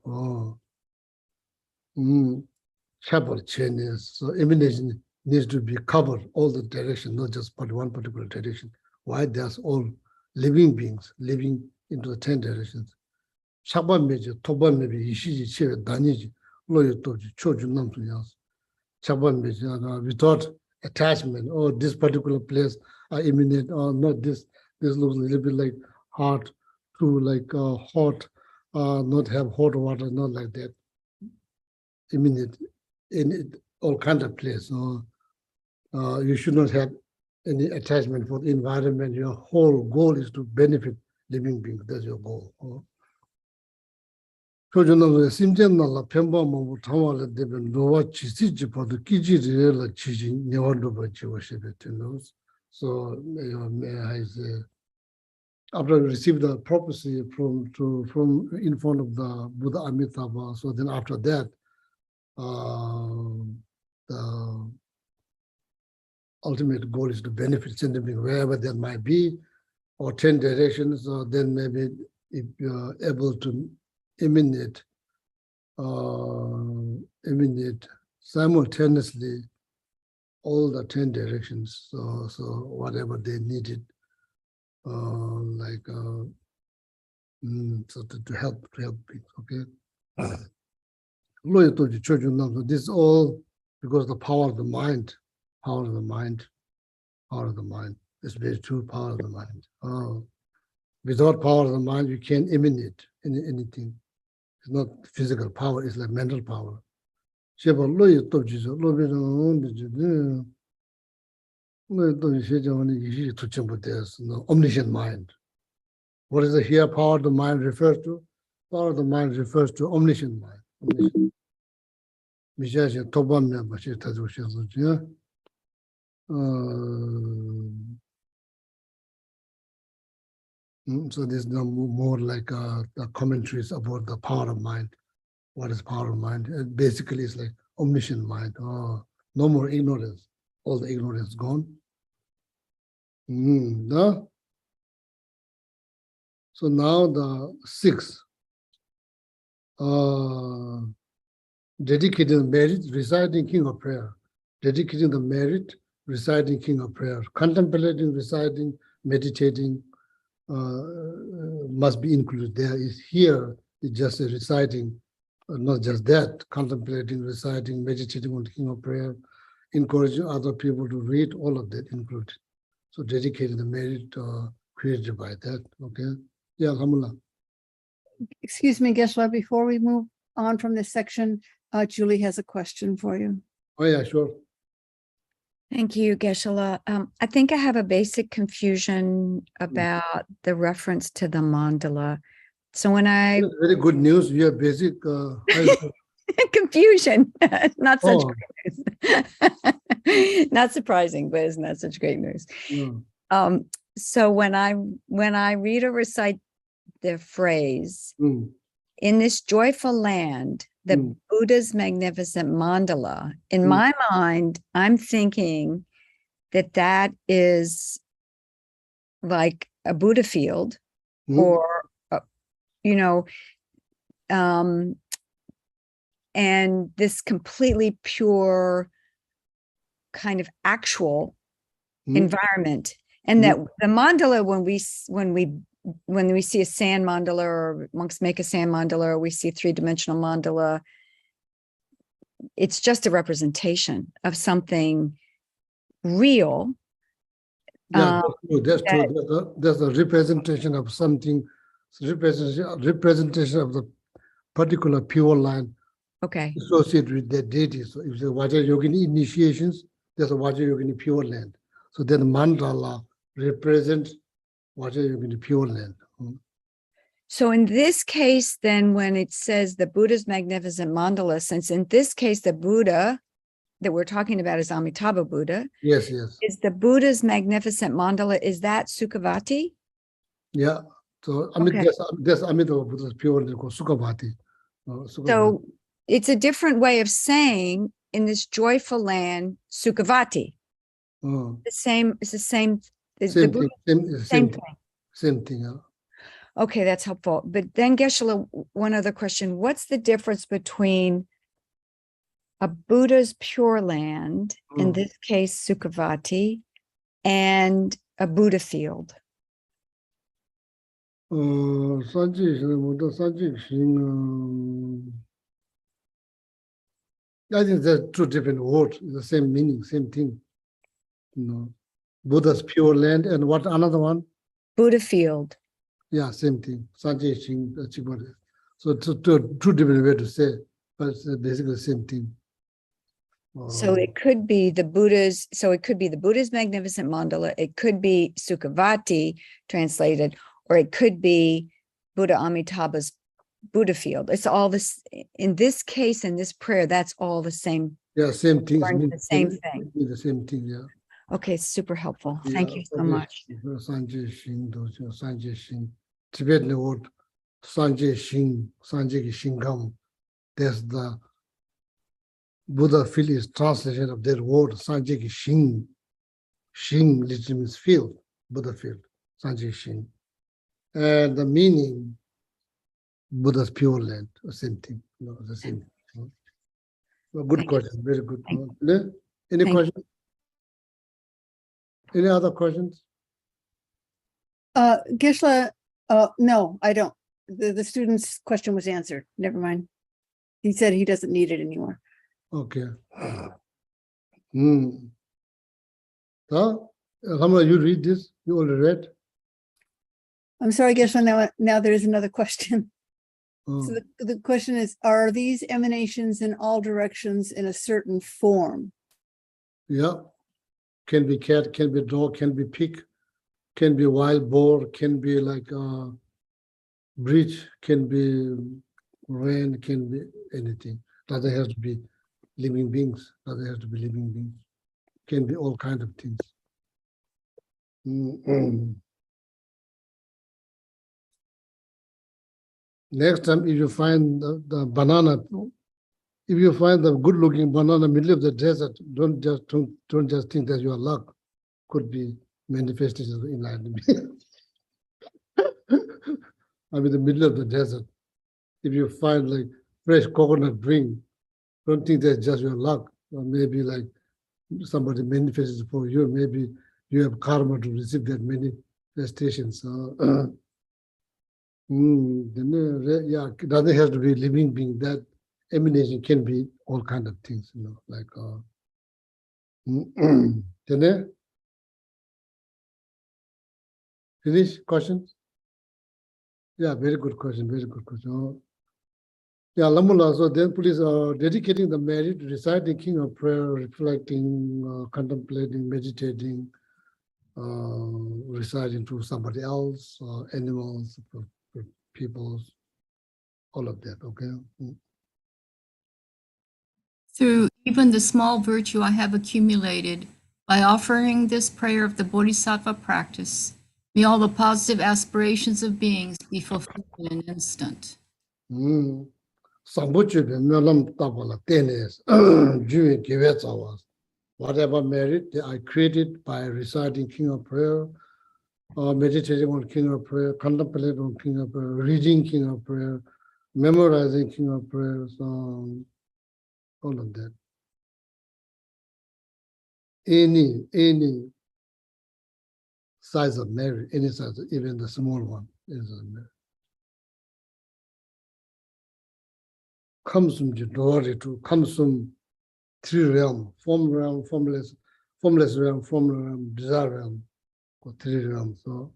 Chapel changes. So emanation needs to be covered all the directions, not just one particular direction. Why? There's all living beings living into the 10 directions. Chapa meji, toba mebi, ishiji, chewe, daniji, loyo toji, choju namsu yas. Chapa meji, without attachment, or this particular place I emanate, or not this. This looks a little bit like hot, to like hot, not have hot water, not like that. Emanate in all kind of place. You should not have any attachment for the environment. Your whole goal is to benefit living beings. That's your goal. So you know, simjen na la pemba mabu tawala debe noa chisi jipa to kiji re la chiji nyawando ba jiwa shebe tenos. So may I say, after I received the prophecy from in front of the Buddha Amitabha, so then after that, the ultimate goal is to benefit sentient being wherever that might be, or 10 directions, or then maybe if you're able to emanate simultaneously all the 10 directions, so whatever they needed, so to help people, okay? This is all because the power of the mind, it's very true, power of the mind. Without power of the mind, you can't emanate anything. It's not physical power, it's like mental power. Omniscient mind. What is the here power of the mind refers to? Power of the mind refers to omniscient mind. So this is more like the commentaries about the power of mind. What is power of mind? Basically, it's like omniscient mind. No more ignorance. All the ignorance is gone. No? So now the 6th, dedicating the merit, reciting King of Prayer. Dedicating the merit, reciting King of Prayer. Contemplating, reciting, meditating must be included. There is here, it's just a reciting, not just that, contemplating, reciting, meditating on the King of Prayer. encouraging other people to read, all of that included. So dedicated the merit created by that. Okay. Yeah, alhamdulillah. Excuse me, Geshe, before we move on from this section, Julie has a question for you. Oh yeah, sure. Thank you, Geshe. I think I have a basic confusion about the reference to the mandala. So when I Very good news. You have basic confusion, not such Oh. great news. Not surprising, but it's not such great news. no. So when I read or recite the phrase, Mm, in this joyful land, the Mm. Buddha's magnificent mandala, in Mm. my mind, I'm thinking that that is like a Buddha field mm, or, you know, and this completely pure kind of actual mm, environment. And Mm. that the mandala, when we see a sand mandala or monks make a sand mandala, or we see a three-dimensional mandala, it's just a representation of something real. Yeah, that's that- true. That's a representation of something, representation of the particular pure line Okay. associated with that deity. So if the Vajra Yogini initiations, there's a Vajra Yogini pure land. So then mandala represents Vajra Yogini pure land. So in this case, then when it says the Buddha's magnificent mandala, since in this case, the Buddha that we're talking about is Amitabha Buddha, Yes, yes. is the Buddha's magnificent mandala, is that Sukhavati? Yeah. So I mean, Okay. there's Amitabha Buddha's pure land called Sukhavati. So it's a different way of saying in this joyful land, Sukhavati. It's the same, the Same Buddha- thing. same thing. Same thing. Okay, that's helpful. But then Geshe, one other question. What's the difference between a Buddha's pure land, in Mm. this case, Sukhavati, and a Buddha field? I think they're two different words, the same meaning, same thing. Buddha's pure land and what another one? Buddha field. Yeah, same thing. Sanjay Singh, Chibode. So two different ways to say, but it's basically the same thing. So it could be the Buddha's, magnificent mandala. It could be Sukhavati translated, or it could be Buddha Amitabha's Buddha field. It's all this, in this case, in this prayer, that's all the same. Yeah, same thing. Learn the same thing. The same thing, yeah. Okay, super helpful. Thank you so Yeah, much. Sanjay Singh, Tibetan word Sanjay Singh, Sanjay Shingham. That's the Buddha field is translation of that word Sanjay Singh. Singh literally means field, Buddha field, Sanjay Singh. And the meaning, Buddha's pure land, the same thing. The same. Well, good Thank you. question, very good. Thank Any Thank you. questions? Any other questions? Geshe, no, I don't. The student's question was answered. Never mind. He said he doesn't need it anymore. Okay. So, Ramla, you read this? You already read? I'm sorry, Geshe, now there is another question. Oh, So the question is, are these emanations in all directions in a certain form? yeah. Can be cat, can be dog, can be pig, can be wild boar, can be like breach, can be rain, can be anything. Doesn't have to be living beings. Doesn't have to be living beings. Can be all kind of things. Next time, if you find the banana, if you find the good-looking banana middle of the desert, don't just think that your luck could be manifestation of enlightenment. I'm in the middle of the desert. If you find like fresh coconut drink, don't think that's just your luck. Or maybe like somebody manifests for you. Maybe you have karma to receive that manifestation. So, yeah, it doesn't have to be living being. That emanation can be all kind of things, like Dene? Finish questions? Yeah, very good question. Very good question. Yeah, Lamula. So then, please, dedicating the merit, reciting King of Prayer, reflecting, contemplating, meditating, reciting to somebody else, animals, peoples, all of that. Okay. Through even the small virtue I have accumulated by offering this prayer of the Bodhisattva practice, may all the positive aspirations of beings be fulfilled in an instant. Whatever merit I created by reciting King of Prayer, meditating on King of Prayer, contemplating on King of Prayer, reading King of Prayer, memorizing King of Prayer, all of that. Any size of merit, any size, even the small one, is a merit. Comes from Jidori to comes from three realms, form realm, formless realm, form realm, desire realm, or three realms. So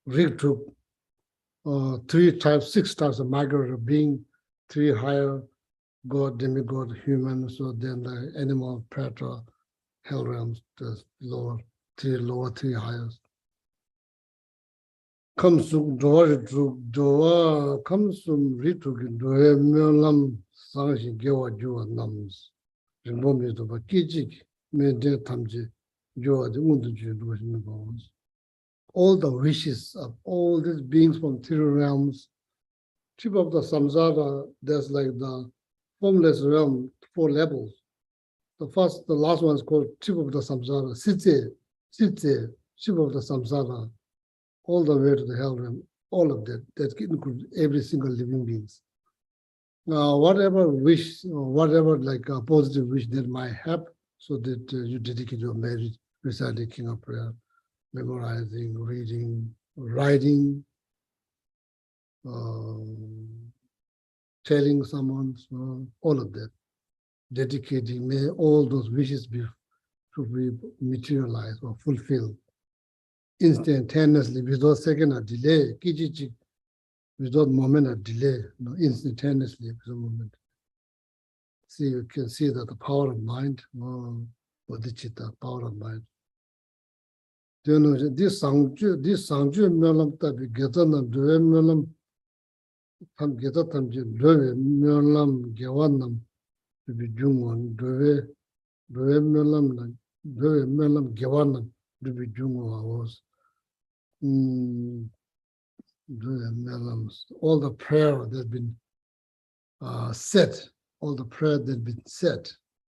Rig took 6 types of migratory being, 3 higher God, demigod, human, so then the animal, predator, hell realms, the lower, 3 highest. Comes from Doa, comes from Rituk, Doe Melam, Sanshi, Gewa, Jua, Nams, Rimbomi, Doba, Kijik, Mede Tamji, Jua, the Unduju, Bones. All the wishes of all these beings from 3 realms, tip of the samsara, there's like the formless realm, 4 levels. The last one is called tip of the samsara, sitze, tip of the samsara, all the way to the hell realm, all of that includes every single living beings. Whatever wish, or whatever like a positive wish that might have, so that you dedicate your merit, reciting King of Prayer, memorizing, reading, writing, telling someone, all of that, dedicating, may all those wishes to be materialized or fulfilled instantaneously, without second or delay, without moment or delay, instantaneously, without moment. See, you can see that the power of mind, bodhicitta, power of mind. Do you know this sangju melam tabi getanam dwe melam tam getatam je dwe melam gewanam tabi jungwan dwe melam gewanam tabi jungwa was all the prayer that's been said, all the prayer that's been said,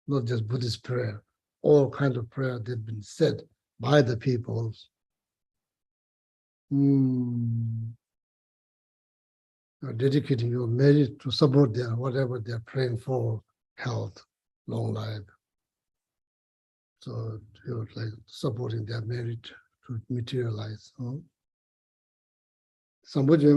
not just Buddhist prayer, all kind of prayer that's been said by the peoples. Dedicating your merit to support their whatever they're praying for, health, long life. So you're like supporting their merit to materialize. Somebody so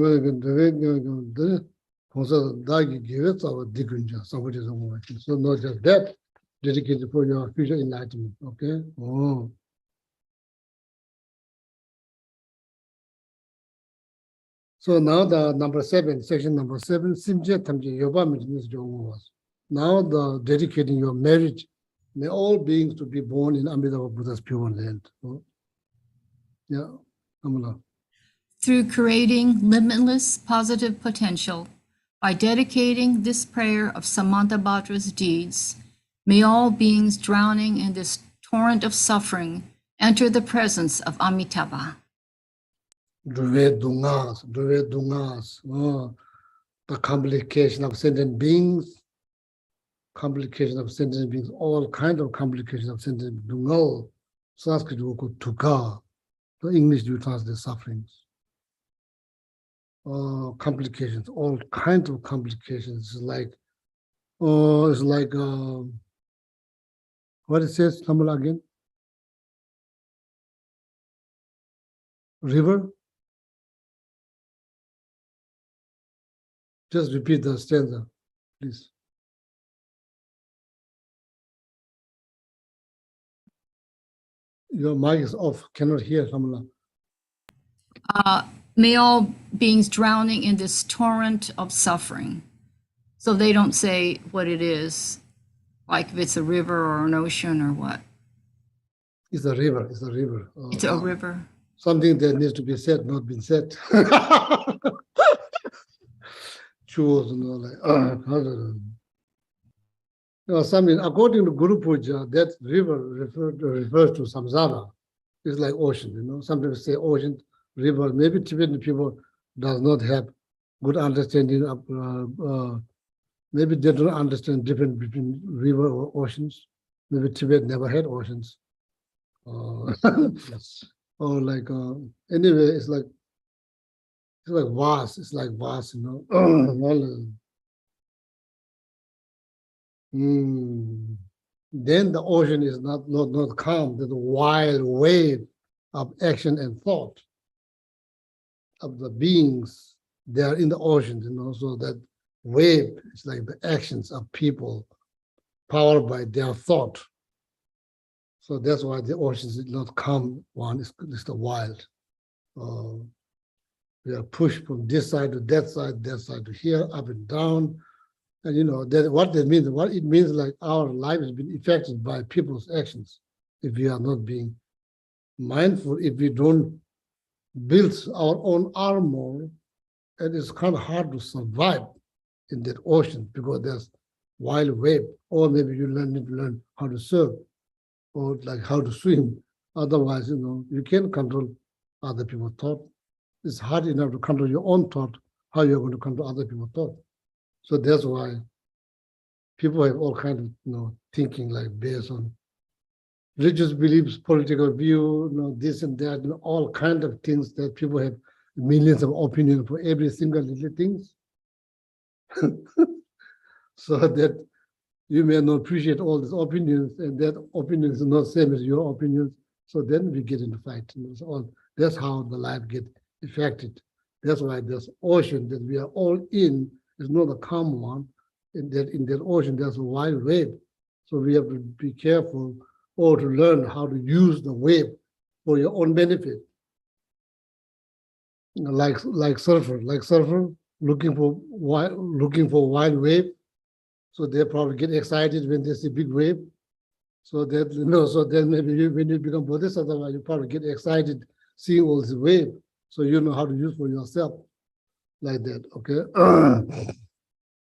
not just that, dedicated for your future enlightenment. Okay. So now the number 7, section number 7, Simje Tamje Yoba Mijnis was. Now the dedicating your marriage, may all beings to be born in Amitabha Buddha's pure land. Yeah, Amala. Through creating limitless positive potential, by dedicating this prayer of Samantabhadra's deeds, may all beings drowning in this torrent of suffering enter the presence of Amitabha. Duve Dungas, the complication of sentient beings, all kind of complications of sentient beings. Dungal, Sanskrit will go tuka, the English you translate sufferings. Complications, all kinds of complications, it's like what it says, Tamil again? River? Just repeat the stanza, please. Your mic is off. Cannot hear, Kamala. May all beings drowning in this torrent of suffering. So they don't say what it is, like if it's a river or an ocean or what. It's a river. It's a river. It's a river. Something that needs to be said, not been said. Chores, something according to Guru Puja, that river refers to samsara. It's like ocean, Sometimes say ocean, river. Maybe Tibetan people does not have good understanding of. Maybe they don't understand difference between river or oceans. Maybe Tibet never had oceans. Or like anyway, it's like vast. It's like vast, Then the ocean is not calm. There's a wild wave of action and thought of the beings. They are in the ocean, So that wave is like the actions of people powered by their thought. So that's why the ocean is not calm one, it's the wild. We are pushed from this side to that side to here, up and down. And what it means like our life has been affected by people's actions. If we are not being mindful, if we don't build our own armor, it is kind of hard to survive in that ocean because there's wild wave, or maybe you need to learn how to surf or like how to swim. Otherwise, you can't control other people's thought. It's hard enough to control your own thought. How you're going to control other people's thought? So that's why people have all kinds of thinking like based on religious beliefs, political view, this and that, all kinds of things that people have millions of opinions for every single little things. So that you may not appreciate all these opinions, and that opinion is not same as your opinions. So then we get into fight. So that's how the life gets affected. That's why this ocean that we are all in is not a calm one. In that ocean, there's a wild wave. So we have to be careful or to learn how to use the wave for your own benefit. Like surfer looking for wild wave. So they probably get excited when they see big wave. So that so then maybe when you become bodhisattva, you probably get excited seeing all this wave. So you know how to use for yourself, like that. Okay.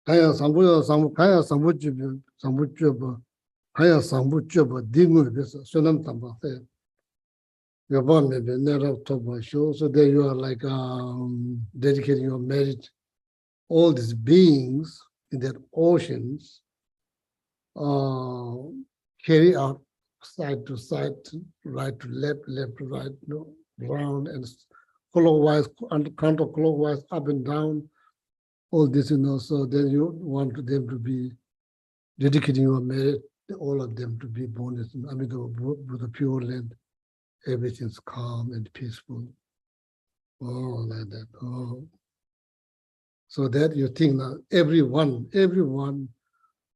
So there you are like dedicating your merit. All these beings in that oceans carry out side to side, right to left, left to right, round and clockwise, counterclockwise, up and down, all this, so then you want them to be dedicating your merit, all of them to be born with the pure land, everything's calm and peaceful. Oh, like that. Oh. So that you think now, everyone,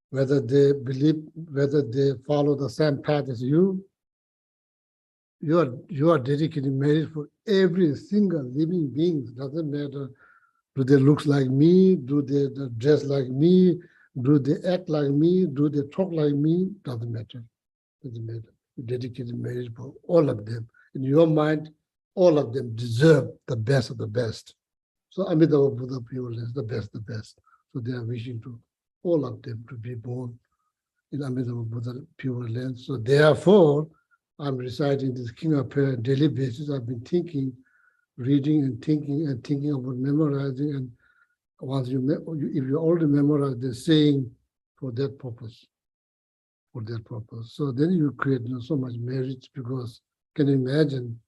whether they believe, whether they follow the same path as you are dedicating merit for every single living being. Doesn't matter, do they look like me? Do they dress like me? Do they act like me? Do they talk like me? Doesn't matter. Doesn't matter. You dedicated merit for all of them. In your mind, all of them deserve the best of the best. So Amitabha Buddha pure is the best. So they are wishing to all of them to be born in Amitabha Buddha pure land. So therefore, I'm reciting this King of Prayer on a daily basis. I've been thinking, reading and thinking about memorizing. And once if you already memorize the saying for that purpose. So then you create so much merit, because can you imagine?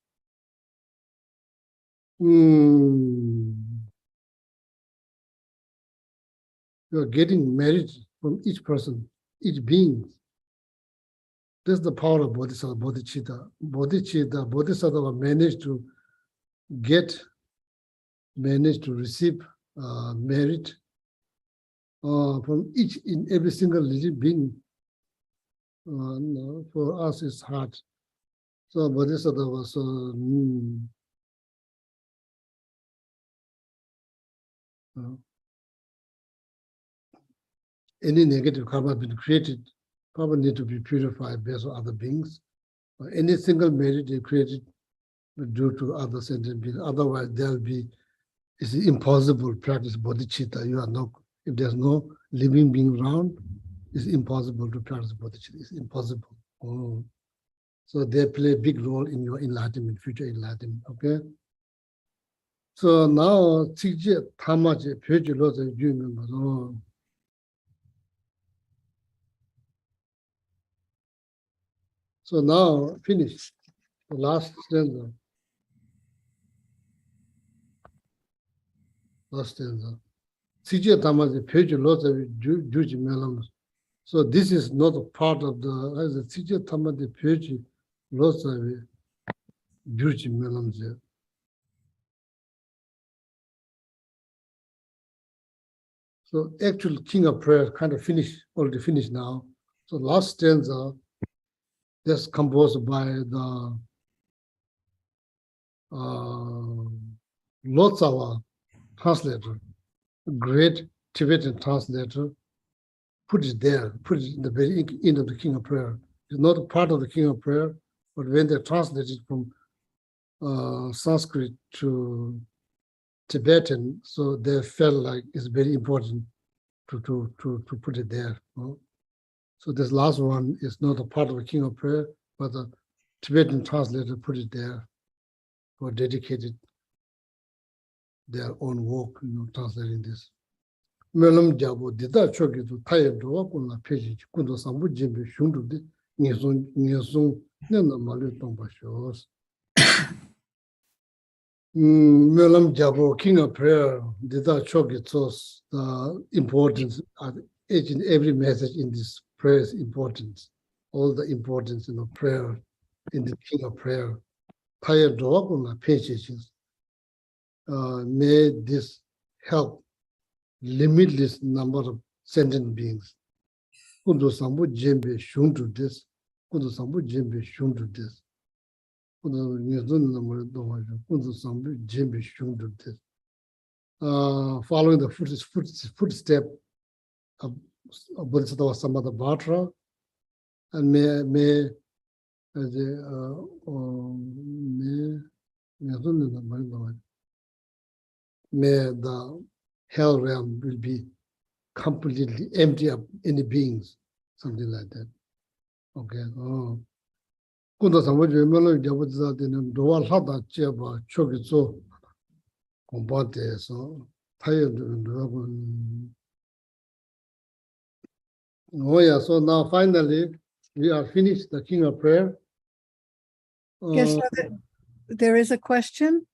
You're getting merit from each person, each being. That's the power of Bodhisattva, Bodhisattva managed to receive merit from each in every single living being. For us, it's hard. So Bodhisattva, so any negative karma been created, karma need to be purified based on other beings. Or any single merit is created due to other sentient beings. Otherwise, there'll be, it's impossible to practice bodhicitta. You are not, if there's no living being around, it's impossible to practice bodhicitta. It's impossible. Oh. So they play a big role in your enlightenment, future enlightenment. Okay. So now, Tsikje Tamaje, Pyoje Loza, you remember. Oh. So now, finish the last stanza. Last stanza. Tsikje Tamaje, Pyoje Loza, Juji Melam. So this is not a part of the, as a Tsikje Tamaje, Pyoje Loza, Juji Melam. So actual King of Prayer kind of already finished now. So last stanza, that's composed by the Lotsawa translator, great Tibetan translator, put it there, put it in the very end of the King of Prayer. It's not a part of the King of Prayer, but when they translate it from Sanskrit to Tibetan, so they felt like it's very important to put it there. No? So this last one is not a part of the King of Prayer, but the Tibetan translator put it there for dedicated their own work, translating this. Melam jabo dida choki tu taya dowa kuna peji kundo sambu jimbe shundu di nyesung nena malu tongpa shos. Melam jabo King of Prayer dida choki tos the importance of each and every message in this prayer is important. All the importance in the prayer in the King of Prayer. Taya dowa kuna peji. May this help limitless number of sentient beings. Kundo sambu jembe shundu des. Kundo sambu jembe shundu des. Kundo nyezun namore domajo. Kundo sambu jembe shundu des. Following the footstep of Bodhisattva Samadabhatra, and may the hell realm will be completely empty of any beings, something like that. Okay. Oh. Kunda samwaji melo jabuza dene dowa lhada cheba choki so kompate so tayo dowa. Oh yeah. So now finally we are finished the King of Prayer. Yes, there is a question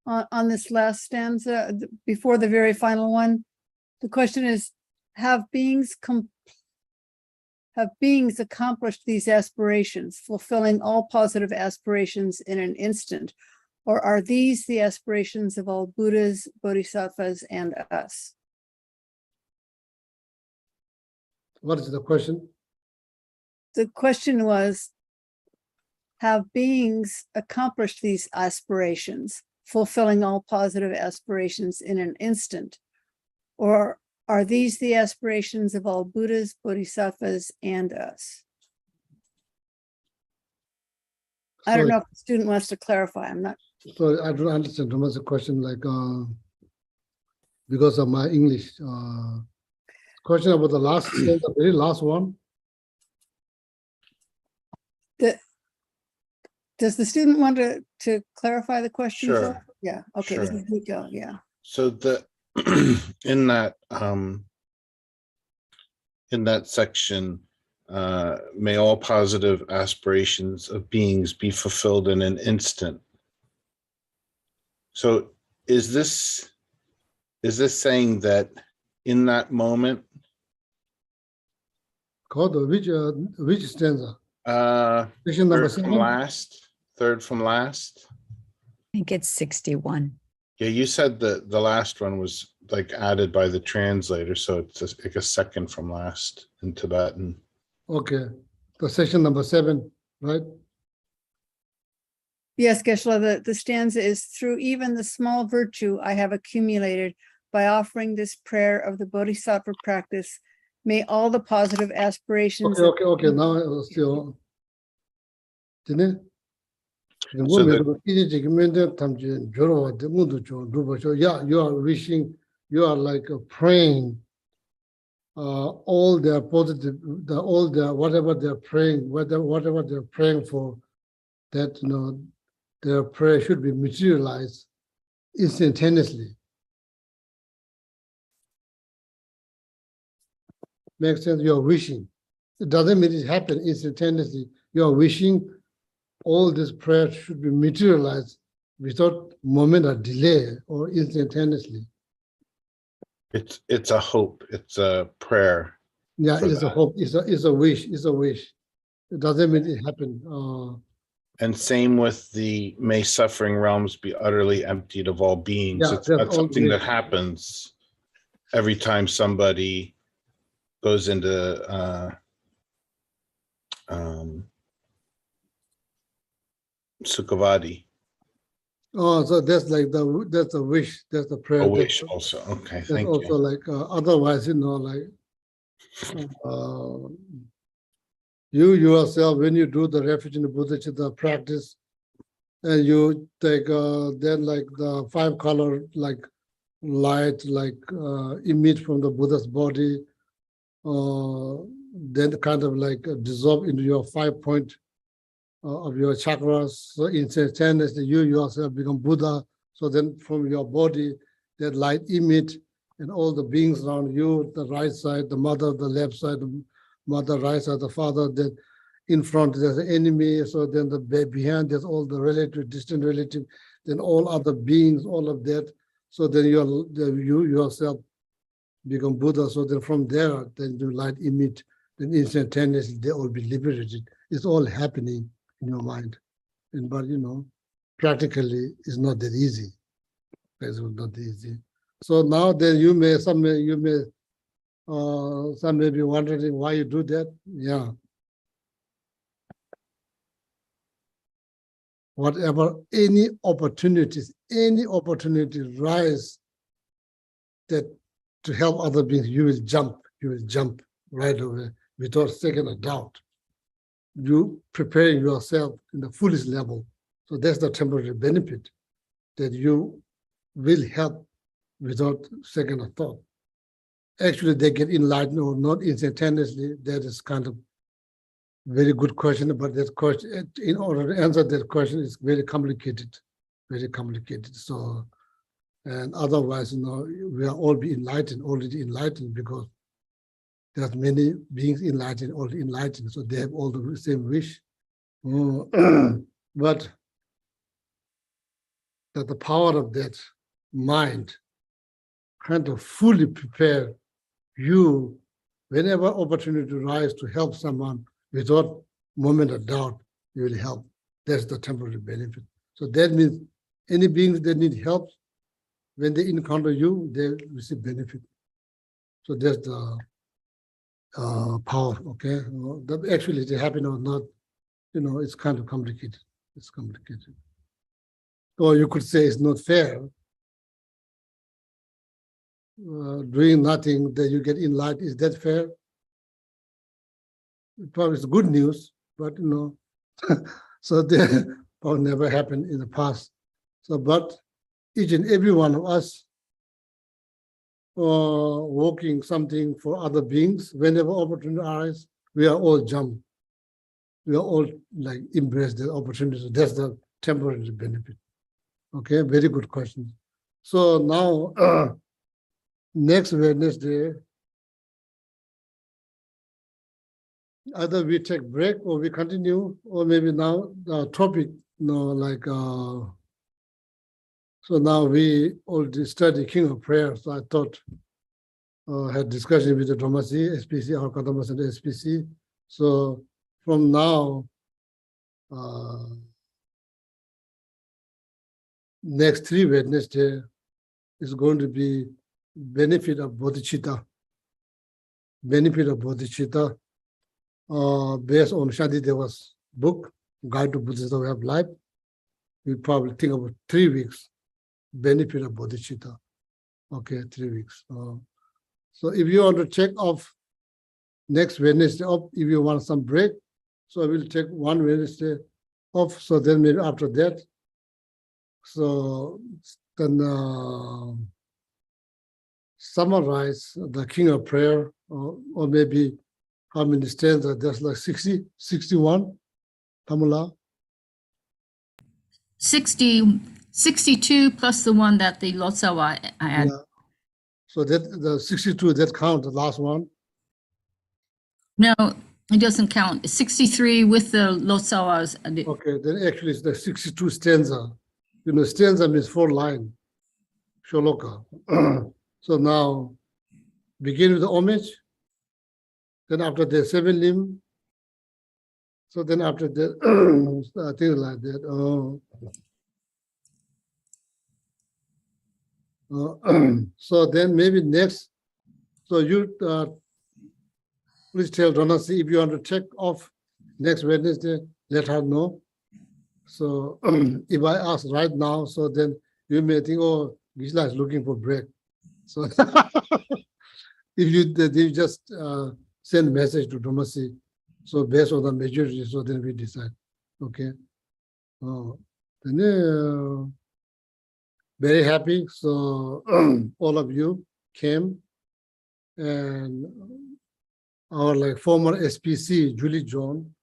on this last stanza before the very final one. The question is, have beings accomplished these aspirations, fulfilling all positive aspirations in an instant? Or are these the aspirations of all Buddhas, Bodhisattvas, and us? What is the question? The question was, have beings accomplished these aspirations, fulfilling all positive aspirations in an instant? Or are these the aspirations of all Buddhas, Bodhisattvas, and us? I don't know if the student wants to clarify. I'm not. So I don't understand too much the question, like because of my English. Question about the last, the very last one. Does the student want to clarify the question? Sure. Yeah. Okay. Sure. This is Nico. Yeah. So in that section, may all positive aspirations of beings be fulfilled in an instant. So is this saying that in that moment? Called which stanza? Section number third from last. I think it's 61. Yeah, you said that the last one was like added by the translator, so it's like a second from last in Tibetan. Okay, the section number 7, right? Yes, Geshe, the stanza is through even the small virtue I have accumulated by offering this prayer of the Bodhisattva practice. May all the positive aspirations. Okay. Now still. Didn't it? So Yeah, you are wishing, you are like praying all their positive, all their whatever they're praying, whatever they're praying for, that their prayer should be materialized instantaneously. Makes sense? You are wishing. It doesn't mean it happened instantaneously. You are wishing all this prayer should be materialized without moment of delay or instantaneously. it's a hope. It's a prayer. Yeah, For it is a that. hope. It's a wish. It's a wish. It doesn't mean it happened. And same with the may suffering realms be utterly emptied of all beings. Yeah, It's that's not all something that wish. happens every time somebody goes into Sukhavati. Oh, so that's like that's a wish. That's a prayer. A wish also. Okay, That's thank also you. like otherwise, like you yourself when you do the refuge in the Bodhicitta practice, and you take then like the 5 color like light like emit from the Buddha's body, then kind of like dissolve into your 5 point of your chakras. So instantaneously you yourself become Buddha. So then from your body, that light emit, and all the beings around you, the right side, the mother, the left side, the mother, right side, the father, then in front there's the enemy. So then the behind there's all the relative, distant relative, then all other beings, all of that. So then you yourself become Buddha. So then from there, then the light emit, then instantaneously they all be liberated. It's all happening in your mind. But practically it's not that easy. It's not easy. So now then some may be wondering why you do that. Yeah. Whatever, any opportunity rise that to help other beings, you will jump right away without second a doubt. You preparing yourself in the fullest level. So that's the temporary benefit, that you will help without second thought. Actually, they get enlightened or not instantaneously. That is kind of very good question, but that question, in order to answer that question, is very complicated, So, and otherwise, we are all be already enlightened, because there's many beings already enlightened, so they have all the same wish. But that the power of that mind kind of fully prepare you whenever opportunity arises to help someone without moment of doubt, you will help. That's the temporary benefit. So that means any beings that need help, when they encounter you, they receive benefit. So that's the power, okay? That actually it happen or not, it's kind of complicated. It's complicated. Or you could say it's not fair. Doing nothing that you get enlightened, is that fair? Probably it's good news, but so that probably never happened in the past. So, but each and every one of us working something for other beings, whenever opportunity arises, we are all jump. We are all like embrace the opportunity. So that's the temporary benefit. Okay, very good question. So now, next Wednesday, either we take break or we continue, or maybe now the topic, so now we already study King of Prayer. So I thought, had discussion with the Dhamasi, SPC, our Kadama Center SPC. So from now, next 3 Wednesday is going to be benefit of bodhicitta. Benefit of bodhicitta, based on Shanti Deva's book, Guide to Buddhist Way of Life. we probably think about 3 weeks benefit of bodhicitta. Okay, 3 weeks. So if you want to check off next Wednesday off, if you want some break, so I will take 1 Wednesday off. So then maybe after that, so then summarize the King of Prayer, or maybe how many stanzas? There's like 60, 61, Tamula. 62 plus the one that the Lotsawa had. Yeah. So that the 62, that count, the last one. No, it doesn't count. It's 63 with the Lotsawas. Okay, then actually it's the 62 stanza. You know, stanza means 4 line, sholoka. So now begin with the homage, then after the 7 limb. So then after that, things like that. So then maybe next, so you please tell Donasi if you want to check off next Wednesday, let her know. So if I ask right now, so then you may think, oh, Gisela is looking for break. So if you just send a message to Donasi, so based on the majority, so then we decide. Okay. Then very happy. So all of you came, and our like former SPC, Julie John,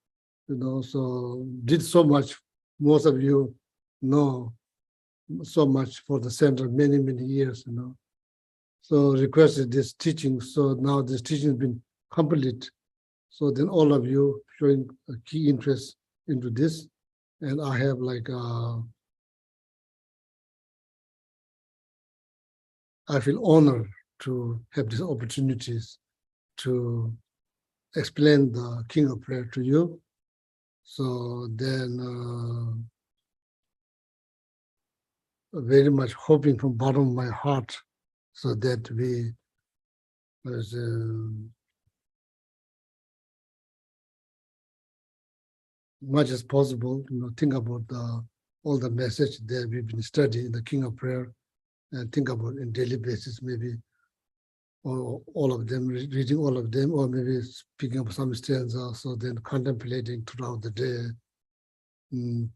you know, so did so much. Most of you know so much for the center many, many years, you know. So requested this teaching. So now this teaching has been complete. So then all of you showing a key interest into this. And I have like, I feel honored to have these opportunities to explain the King of Prayer to you. So then very much hoping from bottom of my heart so that we as much as possible, you know, think about all the message that we've been studying in the King of Prayer, and think about in daily basis, maybe all of them, reading all of them, or maybe picking up some stanza, so then contemplating throughout the day,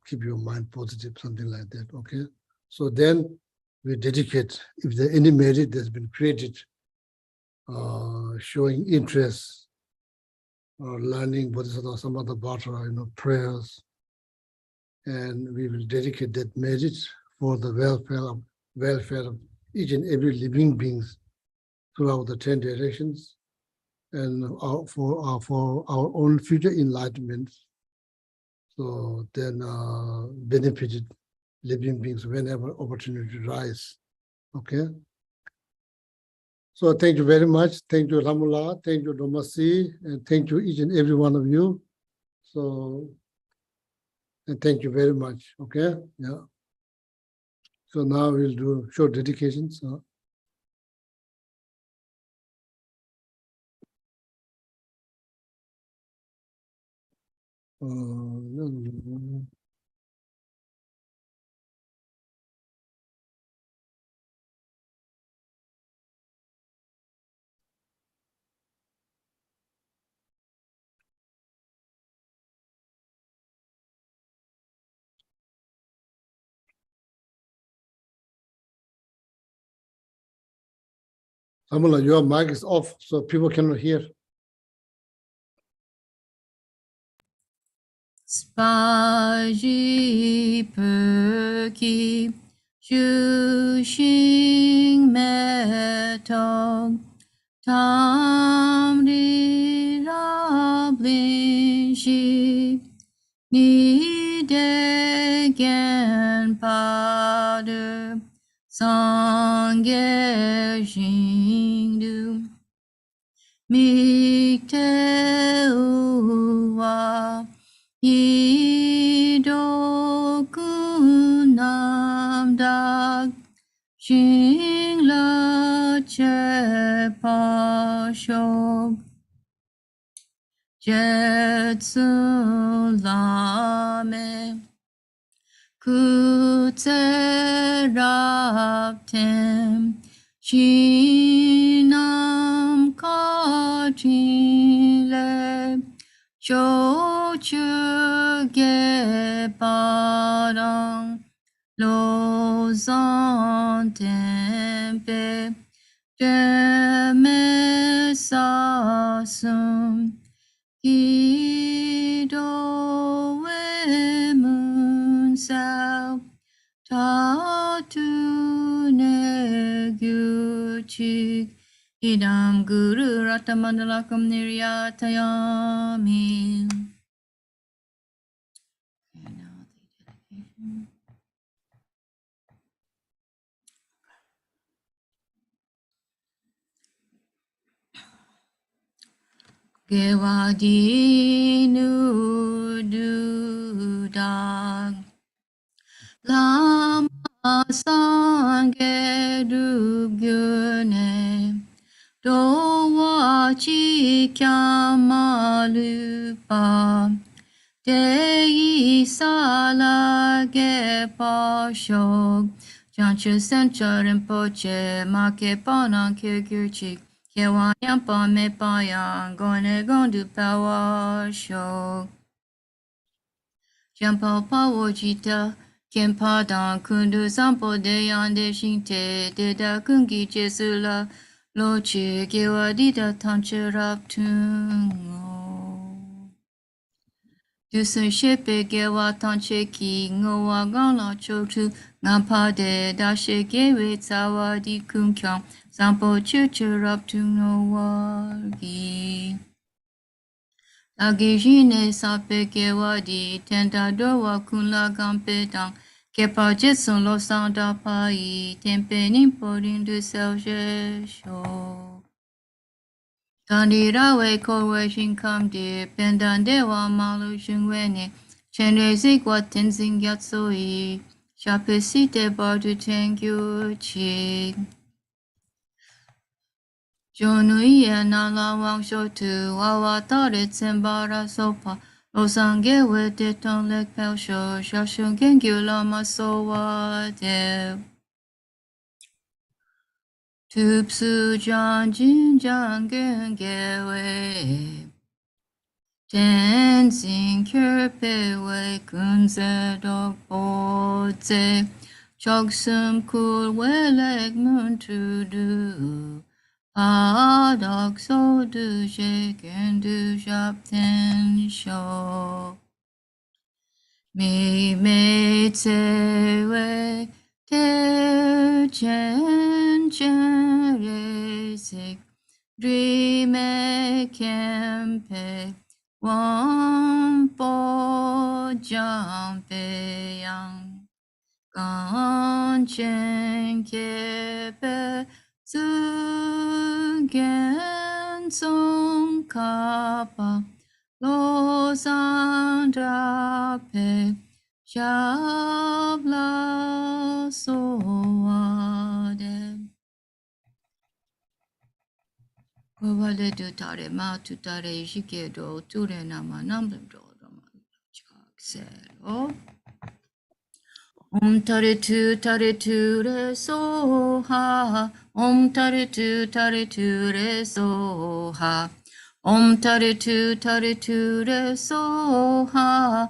keep your mind positive, something like that, okay? So then we dedicate, if there any merit that's been created, showing interest, or learning Bodhisattva Samatha, you know, prayers, and we will dedicate that merit for the welfare of each and every living beings throughout the 10 directions, and for our own future enlightenment. So then benefited living beings whenever opportunity rise. Okay. So thank you very much. Thank you, Ramula. Thank you, Domasi, and thank you each and every one of you. So, and thank you very much. Okay. Yeah. So now we'll do short dedications. Ramula, your mic is off, so people cannot hear. Spaji perki shushing metong tamri rablin shi ni degen pader sangye jingdu mikte uwa Yidokunam dag Shingla Chepashog Jetsulame Kutseraptem Shinam Kajile Chochuge Parang Lozan Tempe Demesasum Kido Emunsao Tatu Neguchik Idam Guru Ratamandalakam Niryatayami. And now the dedication. Gewadi Nududag Lama Sange Dugyune Dowachi Kyamalupa Dei Salage Pashog Janchu Sencha Rinpoche Make Panan Kirgurchik Kewanyam Pame Payan Gone Gondu Pawa Shog Jampa Pawo Jita Kempa Dan Kundu Sampo Deyande Shinte Deda Kungi Jesula Loche Gewadida Tancherap Tungo Dusun shepe gewa tanche ki ngowa gana chotu ngapa de dashe gewe tsawa di kunkyang sampo chuchurap tu ngowa gi. Lagi jine sape gewa di tenda dowa kunla gampe dang kepa jetson lo sanda pai tempe nimpo rindu selje sho. Kandirawe kowe shinkam de pendandewa malu shungwene chenre zigwa tenzing yatsoi shapesite bardu tengyu chi jonu iye nala wang shotu wawa tare tsembara sopa losange we deton lek pelsho shashun gengyu lama sowa de Tupsu janjin jangengewe Tenzin kirpewe kunze dokboze Chogsum kul welek muntudu Padok so du shekendu shapten sho Me tsewe te chen resik dreame kempe wampo jampe yang ganchen kepe zugen song kapa lo sandrape Shabla soade. Kovale du tare ma tu tare shikedo ture nama namdo rama chaksero. Tare tu re soha. Tare tu re soha. Tare tu re soha.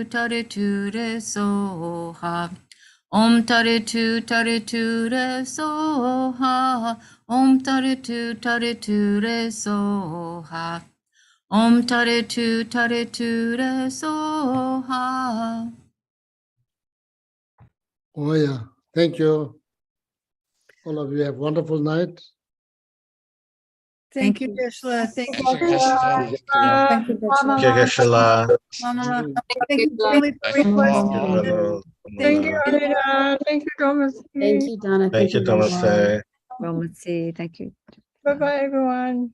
Tare tu re soha. Tare tu re soha. Tare tu re soha. Tare tu re soha. Oh yeah, thank you. All of you have a wonderful night. Thank you, Geshe. Thank you. Thank you, Geshe-la. Mama. Thank you, Julie, for requesting. Thank you, Anita. Thank you, Thomas. Thank you, Donna. Thank you, very much. Namaste. Well, let's see. Thank you. Bye-bye, everyone.